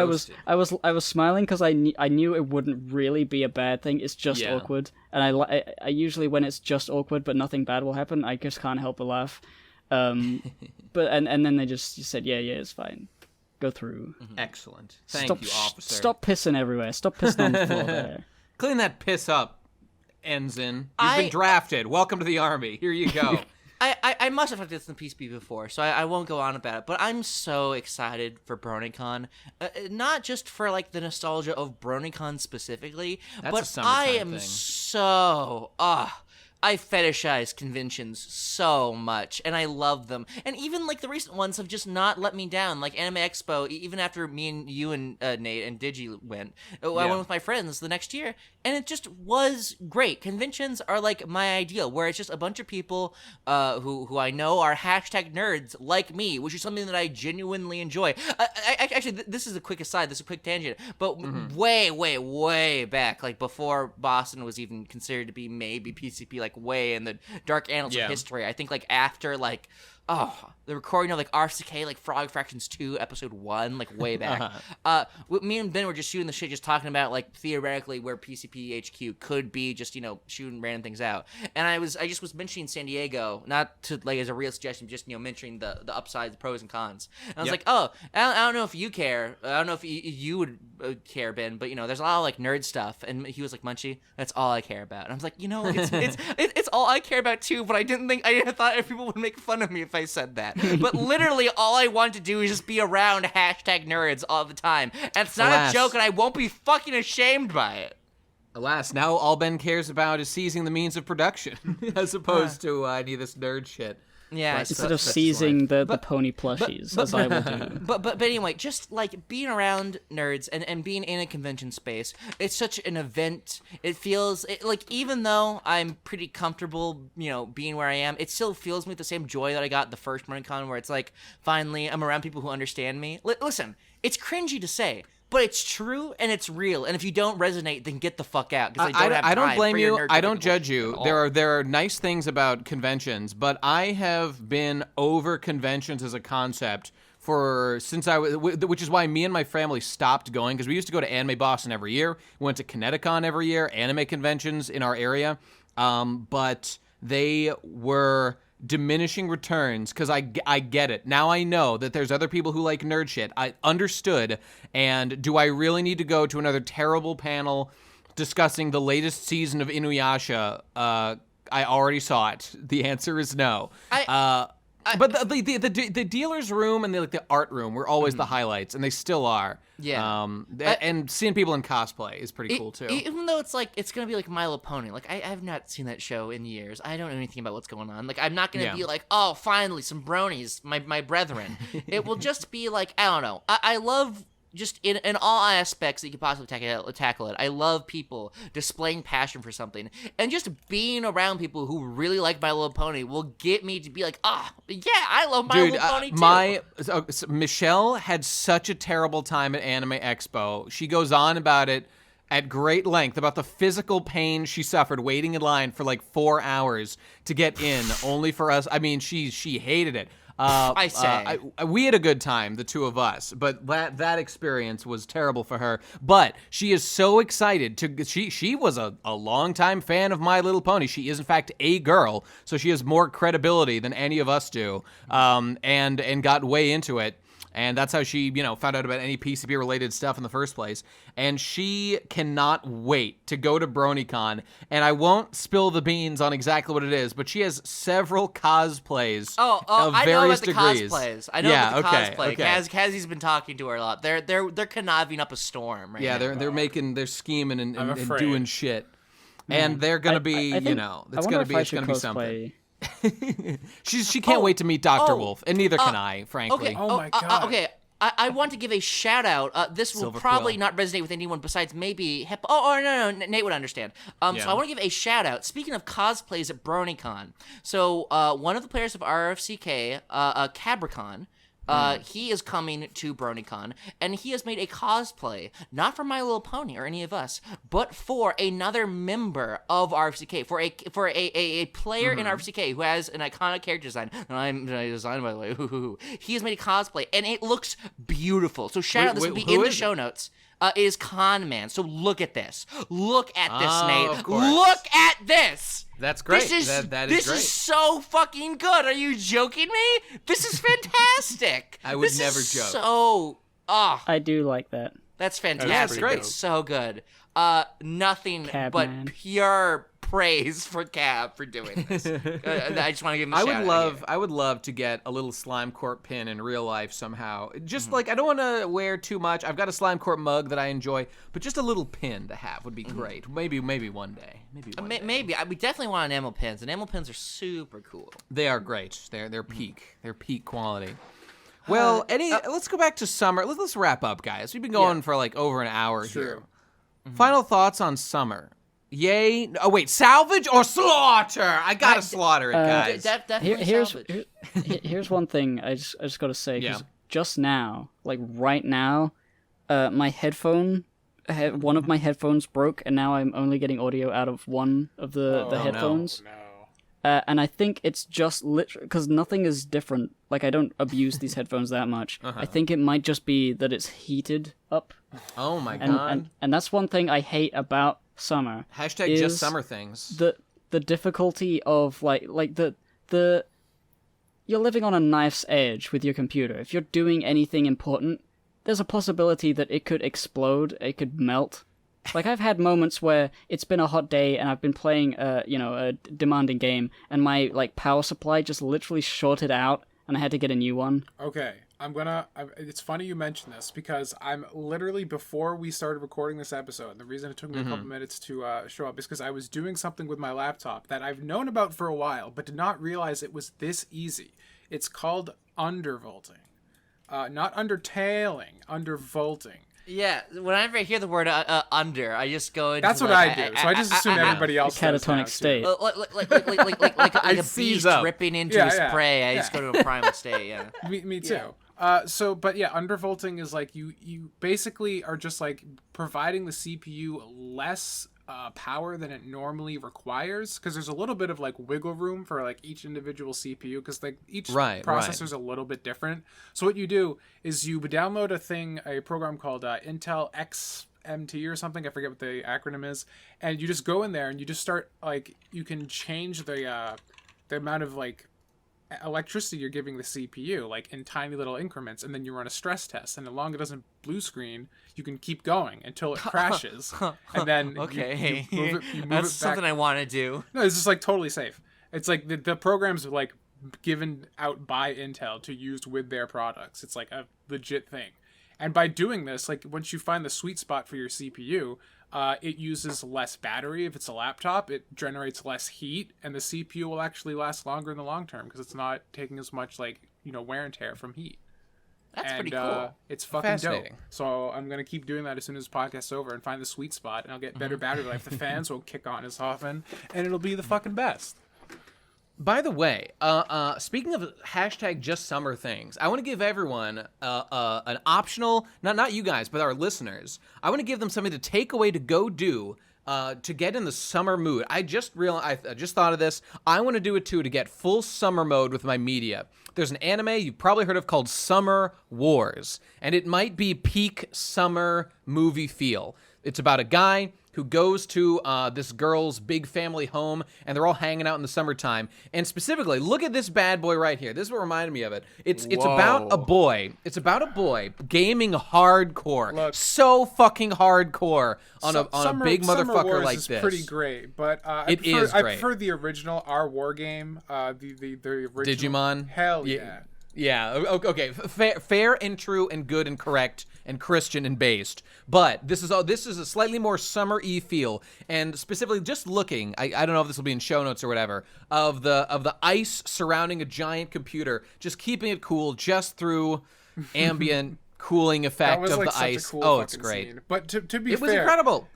smiling because I knew it wouldn't really be a bad thing. It's just awkward, and I usually when it's just awkward but nothing bad will happen, I just can't help but laugh. But then they just said, yeah, it's fine, go through. Excellent, thank you, officer. Stop pissing everywhere. Stop pissing on the floor there. Clean that piss up, Ensign. You've been drafted. Welcome to the Army. Here you go. I must have talked this in PCP before, so I won't go on about it, but I'm so excited for BronyCon. Not just for, like, the nostalgia of BronyCon specifically, but I am so... I fetishize conventions so much, and I love them. And even, like, the recent ones have just not let me down. Like, Anime Expo, even after me and you and Nate and Digi went, I went with my friends the next year, and it just was great. Conventions are, like, my ideal, where it's just a bunch of people who I know are hashtag nerds like me, which is something that I genuinely enjoy. Actually, this is a quick aside, this is a quick tangent, but way, way, way back, like, before Boston was even considered to be maybe PCP, like, way in the dark annals of history. I think, like, after, like, the recording of, like, RCK, like, Frog Fractions 2, Episode 1, like, way back. Me and Ben were just shooting the shit, just talking about, like, theoretically where PCP HQ could be, just, shooting random things out. And I just was mentioning San Diego, not to, like, as a real suggestion, just, mentioning the upsides, the pros and cons. And I was like, I don't know if you care. I don't know if you would care, Ben, but, there's a lot of, like, nerd stuff. And he was like, Munchie, that's all I care about. And I was like, it's all I care about, too, but I thought people would make fun of me if I said that. But literally all I want to do is just be around hashtag nerds all the time. And it's not a joke, and I won't be fucking ashamed by it. Alas, now all Ben cares about is seizing the means of production, as opposed to any of this nerd shit. Yeah, instead of seizing the pony plushies, as I will do. But anyway, just like being around nerds and being in a convention space, it's such an event. It feels like, even though I'm pretty comfortable, being where I am, it still fills me with the same joy that I got the first BronyCon, where it's like, finally, I'm around people who understand me. Listen, it's cringy to say, but it's true and it's real. And if you don't resonate, then get the fuck out. Because I don't blame you. I don't judge you. There are nice things about conventions, but I have been over conventions as a concept since I was, which is why me and my family stopped going, because we used to go to Anime Boston every year. We went to Kineticon every year, anime conventions in our area, but they were diminishing returns, because I get it. Now I know that there's other people who like nerd shit. I understood. And do I really need to go to another terrible panel discussing the latest season of Inuyasha? I already saw it. The answer is no. But the dealer's room and the art room were always the highlights, and they still are. Yeah. And seeing people in cosplay is pretty cool too. Even though it's like, it's gonna be like My Little Pony. Like, I have not seen that show in years. I don't know anything about what's going on. Like, I'm not gonna be like, oh, finally some bronies, my brethren. It will just be like, I don't know. I love, just in all aspects that you could possibly tackle it. I love people displaying passion for something. And just being around people who really like My Little Pony will get me to be like, yeah, I love My Little Pony too. Michelle had such a terrible time at Anime Expo. She goes on about it at great length, about the physical pain she suffered waiting in line for like 4 hours to get in, only for us. I mean, she hated it. We had a good time, the two of us, but that experience was terrible for her. But she is so excited she was a longtime fan of My Little Pony. She is in fact a girl, so she has more credibility than any of us do, and got way into it. And that's how she, found out about any PCP-related stuff in the first place. And she cannot wait to go to BronyCon. And I won't spill the beans on exactly what it is, but she has several cosplays of various degrees. I know about the cosplay. Okay. Kazzy's been talking to her a lot. They're conniving up a storm right now. Yeah, they're scheming and doing shit. And they're gonna be, it's gonna be something. She can't wait to meet Dr. Wolf, and neither can I, frankly. Okay. Oh my God. Okay. I want to give a shout out. This will Silver probably Quill. not resonate with anyone besides maybe Hip. No, Nate would understand. So I want to give a shout out. Speaking of cosplays at BronyCon, so one of the players of RFCK, Cabricon, he is coming to BronyCon, and he has made a cosplay, not for My Little Pony or any of us, but for another member of RFCK, for a player in RFCK who has an iconic character design, and I designed, by the way. He has made a cosplay, and it looks beautiful. So shout out, this will be in the show notes. Is Kanman. So look at this. Look at this, Nate. Of course. Look at this. That's great. This is, that this is great. is so fucking good. Are you joking me? This is fantastic. I would this never is joke. So, I do like that. that's fantastic. That's great. It's so good. Nothing Cab but man. pure praise for Cab for doing this. I just want to give him a shout out. I would love to get a little Slime Corp pin in real life somehow. Just like, I don't want to wear too much. I've got a Slime Corp mug that I enjoy, but just a little pin to have would be great. Maybe one day. Maybe. We definitely want enamel pins. Enamel pins are super cool. They are great. They're peak. They're peak quality. Well, let's go back to summer. Let's wrap up, guys. We've been going for like over an hour here. Final thoughts on summer. Yay. Oh, wait. Salvage or slaughter? I gotta slaughter it, guys. Definitely Here's one thing I just gotta say. 'Cause Yeah. just now, like right now, my one of my headphones broke, and now I'm only getting audio out of one of the headphones. No. And I think it's just literally because nothing is different. Like, I don't abuse these headphones that much. I think it might just be that it's heated up. Oh my god. And that's one thing I hate about summer. Hashtag just summer things. The difficulty of like the you're living on a knife's edge with your computer. If you're doing anything important, there's a possibility that it could explode, it could melt. Like, I've had moments where it's been a hot day and I've been playing a demanding game, and my power supply just literally shorted out and I had to get a new one. Okay, it's funny you mention this, because I'm literally, before we started recording this episode, the reason it took me a couple minutes to show up is because I was doing something with my laptop that I've known about for a while, but did not realize it was this easy. It's called undervolting. Not undertailing, undervolting. Yeah, whenever I hear the word under, I just go into... That's what I do, so I just assume everybody else does catatonic now, state. too. Like a seize beast up. ripping into his prey. I just go to a primal state, yeah. Me too. But yeah, undervolting is like you basically are just like providing the CPU less power than it normally requires, because there's a little bit of like wiggle room for like each individual CPU, because like each processor's a little bit different. So what you do is you download a program called Intel XMT or something. I forget what the acronym is, and you just go in there and you just start like, you can change the amount of like electricity you're giving the CPU, like in tiny little increments, and then you run a stress test, and as long as it doesn't blue screen, you can keep going until it crashes, and then you move it That's back. something I want to do. No, it's just like totally safe. It's like the program's like given out by Intel to use with their products. It's like a legit thing. And by doing this, like once you find the sweet spot for your CPU, it uses less battery. If it's a laptop, it generates less heat, and the CPU will actually last longer in the long term because it's not taking as much wear and tear from heat. That's pretty cool. It's fucking dope. So I'm gonna keep doing that as soon as the podcast's over and find the sweet spot, and I'll get better battery life. The fans won't kick on as often, and it'll be the fucking best. By the way, speaking of hashtag just summer things, I want to give everyone an optional, not you guys, but our listeners, I want to give them something to take away to go do to get in the summer mood. I just thought of this. I want to do it too, to get full summer mode with my media. There's an anime you've probably heard of called Summer Wars, and it might be peak summer movie feel. It's about a guy who goes to this girl's big family home, and they're all hanging out in the summertime. And specifically, look at this bad boy right here. This is what reminded me of it. It's about a boy. It's about a boy gaming hardcore. Look, so fucking hardcore on a big motherfucker like this. Summer Wars is pretty great, but I prefer the original, our war game, the original. Digimon. Hell yeah. Yeah. Okay. Fair and true and good and correct and Christian and based. But this is a slightly more summer-y feel, and specifically just looking. I don't know if this will be in show notes or whatever of the ice surrounding a giant computer, just keeping it cool just through ambient cooling effect was, of like, the such a ice. cool It's great. scene. But to be fair, it was incredible.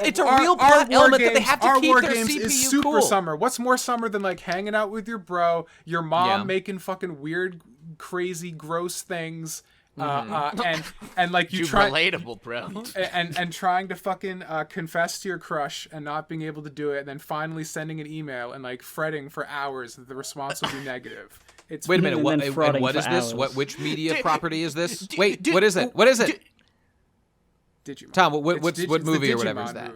It's a real plot element that they have to keep their CPU is super cool. summer. What's more summer than like hanging out with your bro, your mom making fucking weird, crazy, gross things, and like you try relatable, bro, and trying to fucking confess to your crush and not being able to do it, and then finally sending an email and like fretting for hours that the response will be negative. Wait a minute. What is this? Which media property is this? What is it? What is it? Digimon. Tom, what movie or whatever is that?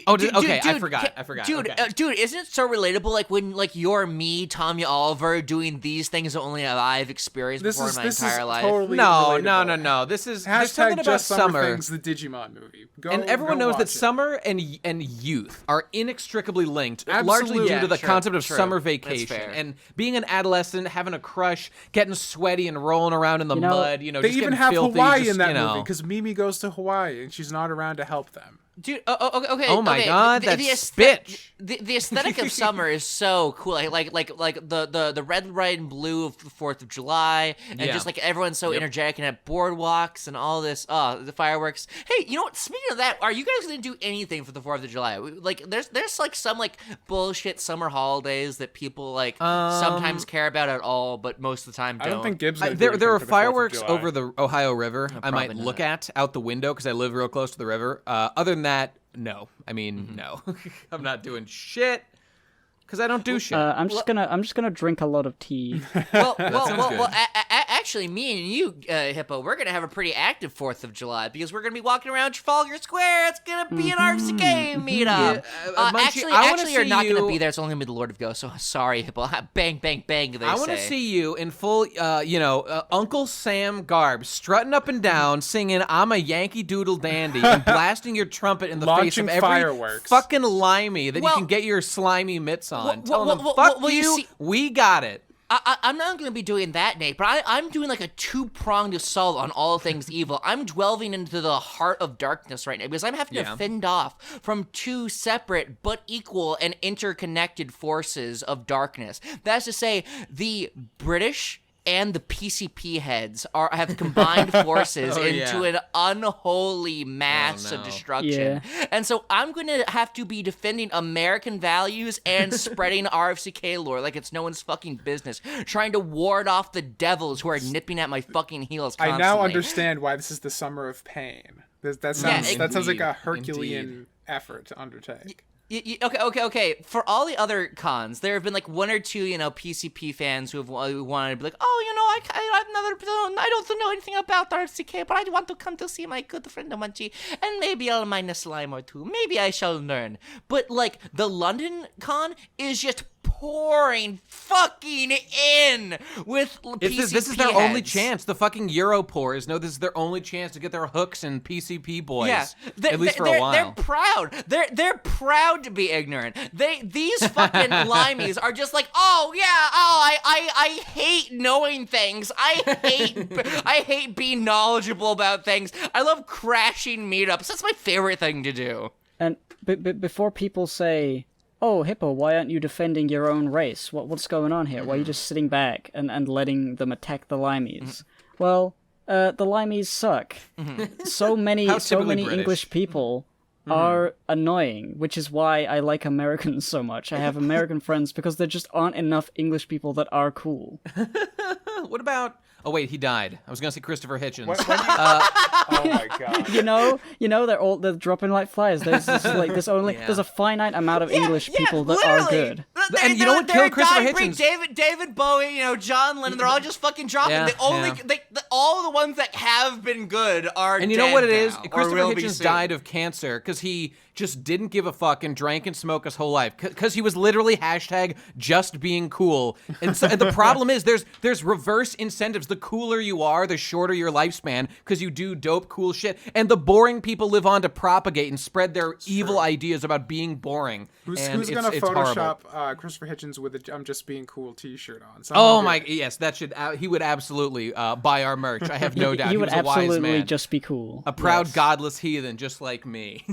Okay, I forgot. Dude, okay. Dude, isn't it so relatable? Like when you're me, Tommy Oliver, doing these things that only I've experienced before in my entire life. Totally no. relatable. This is there's something about summer. Things, the Digimon movie. And everyone knows that summer and youth are inextricably linked, largely due to the concept of summer vacation and being an adolescent, having a crush, getting sweaty and rolling around in the mud. They just even have filthy, Hawaii in that movie because Mimi goes to Hawaii and she's not around to help them. Dude, okay. Oh my God, that's bitch. The aesthetic of summer is so cool. Like the red, white, and blue of the 4th of July, and just like everyone's so energetic and at boardwalks and all this. The fireworks. Hey, you know what? Speaking of that, are you guys gonna do anything for the 4th of July? Like, there's like some like bullshit summer holidays that people like sometimes care about at all, but most of the time don't. I don't think Gibbs. There are fireworks over the Ohio River. I might look at out the window because I live real close to the river. Other than that, no. I mean, no. I'm not doing shit because I don't do shit. I'm just gonna drink a lot of tea. Actually, me and you, Hippo, we're gonna have a pretty active 4th of July because we're gonna be walking around Trafalgar Square. It's gonna be an RCK meetup. Actually, you're not gonna be there. It's only gonna be the Lord of Ghosts. So sorry, Hippo. Bang, bang, bang. I want to see you in full, Uncle Sam garb, strutting up and down, singing "I'm a Yankee Doodle Dandy" and blasting your trumpet in the face of every fireworks. fucking limey that you can get your slimy mitts on. Telling them, "Fuck you, we got it." I'm not going to be doing that, Nate, but I'm doing like a two-pronged assault on all things evil. I'm delving into the heart of darkness right now because I'm having to fend off from two separate but equal and interconnected forces of darkness. That's to say, the British and the PCP heads have combined forces into an unholy mass of destruction. Yeah. And so I'm going to have to be defending American values and spreading RFCK lore like it's no one's fucking business, trying to ward off the devils who are nipping at my fucking heels constantly. I now understand why this is the summer of pain. That sounds like a Herculean effort to undertake. Okay. For all the other cons, there have been like one or two, PCP fans who wanted to be like, I don't know anything about RCK, but I want to come to see my good friend Omanchi, and maybe I'll mine a slime or two. Maybe I shall learn. But like the London con is just pouring fucking in with PCP This is their heads. only chance. The fucking Europores know this is their only chance to get their hooks in PCP boys. Yeah, at least for a while. They're proud. They're proud to be ignorant. These fucking limeys are just like, I hate knowing things. I hate being knowledgeable about things. I love crashing meetups. That's my favorite thing to do. And before people say, "Oh, Hippo, why aren't you defending your own race? What's going on here? Why are you just sitting back and letting them attack the limeys?" Well, the limeys suck. So many English people are annoying, which is why I like Americans so much. I have American friends because there just aren't enough English people that are cool. What about... Oh wait, he died. I was gonna say Christopher Hitchens. Oh my god! they're dropping like flies. There's there's a finite amount of English people that are good. And you know what killed Christopher Hitchens? David Bowie, John Lennon. They're all just fucking dropping. All the ones that have been good are. And you know what it is? Christopher Hitchens died of cancer because he just didn't give a fuck and drank and smoked his whole life because he was literally hashtag just being cool. And so and the problem is there's reverse incentives. The cooler you are, the shorter your lifespan because you do dope, cool shit. And the boring people live on to propagate and spread their evil ideas about being boring. Who's going to Photoshop Christopher Hitchens with a "I'm just being cool" T-shirt on? Yes, that should. He would absolutely buy our merch. I have no doubt. He would was a wise absolutely man. just be cool. A proud, godless heathen, just like me.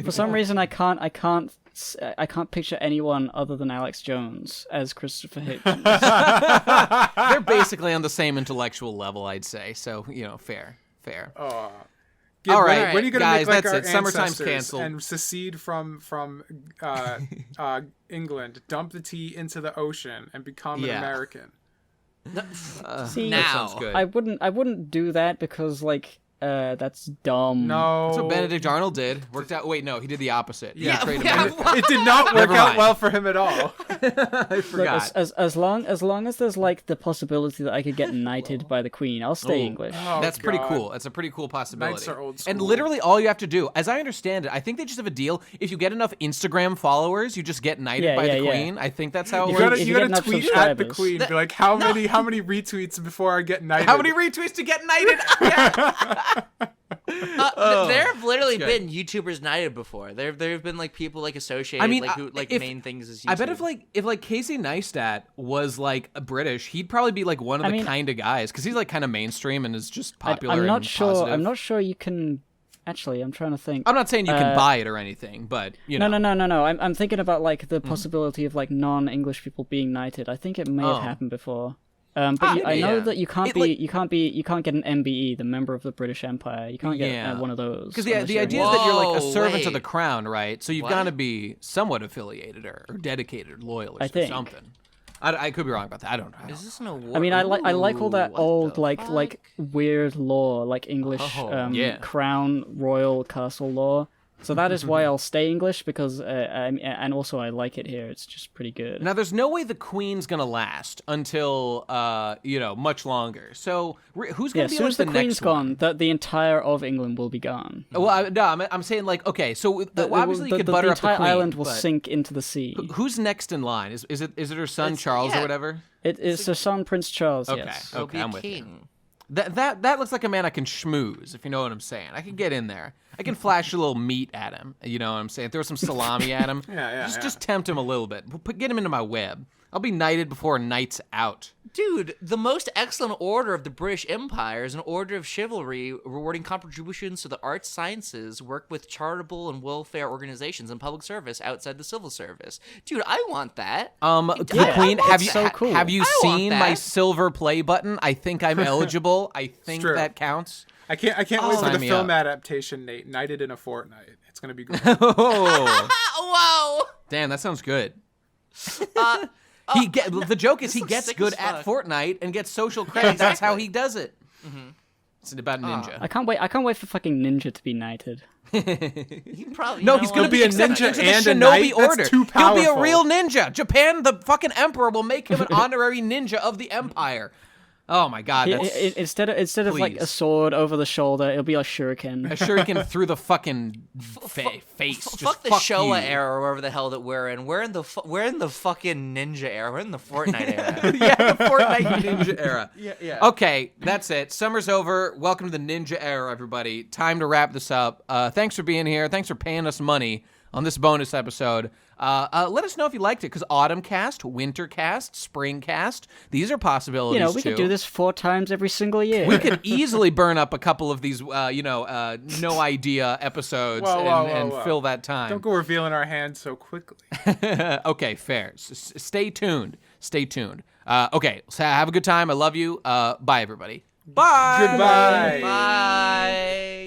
For some reason, I can't picture anyone other than Alex Jones as Christopher Hitchens. They're basically on the same intellectual level, I'd say. So fair. All right, when are you gonna guys, make like that's our it. Summertime's ancestors canceled. and secede from England, dump the tea into the ocean, and become an American? See, now. That sounds good. I wouldn't do that because that's dumb. No, That's what Benedict Arnold did. Worked out. Wait, no, he did the opposite. He betrayed America. it did not work out well for him at all. I forgot. Look, as long as there's the possibility that I could get knighted by the Queen, I'll stay English. Oh, That's pretty God. cool. That's a pretty cool possibility. Knights are old school. And literally all you have to do, as I understand it, I think they just have a deal. If you get enough Instagram followers, you just get knighted by the Queen. I think that's how it works. If You you gotta get enough tweet at the subscribers. Queen. Be like, how many retweets before I get knighted? How many retweets to get knighted? There have literally good. been YouTubers knighted before. There have been people associated who main things as YouTube. I bet if Casey Neistat was British, he'd probably be one of the kind of guys because he's kind of mainstream and is just popular. I'm not and sure. positive. I'm not sure you can. Actually, I'm trying to think. I'm not saying you can buy it or anything, but No. I'm thinking about the possibility of non-English people being knighted. I think it may have happened before. But I know that you can't get an MBE, the member of the British Empire. You can't get one of those. Because the idea is that you're a servant to the crown, right? So you've got to be somewhat affiliated or dedicated or loyal or something. I could be wrong about that. I don't know. Is this an award? I mean, I like all that old weird lore, English crown royal castle lore. So that is why I'll stay English because, and also I like it here. It's just pretty good. Now, there's no way the Queen's gonna last until much longer. So who's gonna be as soon as the Queen's one? gone, the entire of England will be gone. Well, I'm saying okay. So obviously you could butter the up the entire Queen, island will sink into the sea. Who's next in line? Is it her son Charles or whatever? It is her son Prince Charles. Okay, Yes. okay, I'm with you. king. That looks like a man I can schmooze, if you know what I'm saying. I can get in there. I can flash a little meat at him. You know what I'm saying? Throw some salami at him. Just tempt him a little bit. Get him into my web. I'll be knighted before Night's Out. Dude, the most excellent order of the British Empire is an order of chivalry rewarding contributions to the arts, sciences, work with charitable and welfare organizations and public service outside the civil service. Dude, I want that. Queen, have you cool. have you I want seen that. my silver play button? I think I'm eligible. I think that counts. I can't wait for Sign the me film up. adaptation, Nate. Knighted in a Fortnite. It's gonna be great. Oh, Whoa! damn, that sounds good. The joke is he gets sick good as at fuck. Fortnite and gets social credit. That's how he does it. It's about ninja. I can't wait for fucking Ninja to be knighted. He probably No, he's gonna be a ninja into the and a shinobi knight? That's order. too He'll be a powerful. real ninja. Japan, the fucking emperor, will make him an honorary ninja of the empire. Oh my god, that's Instead of a Please. sword over the shoulder, it'll be a shuriken. a shuriken through the fucking face. Just Fuck the fuck Showa you. era or whatever the hell that we're in. We're in the fucking ninja era. We're in the Fortnite era. Yeah, the Fortnite ninja era. Yeah. Okay, that's it. Summer's over. Welcome to the ninja era, everybody. Time to wrap this up. Thanks for being here. Thanks for paying us money on this bonus episode. Let us know if you liked it, because Autumn Cast, Winter Cast, Spring Cast, these are possibilities We too. could do this 4 times every single year. We could easily burn up a couple of these, no idea episodes and fill that time. Don't go revealing our hands so quickly. Okay, fair. Stay tuned. Okay, so have a good time. I love you. Bye, everybody. Bye. Goodbye. Bye.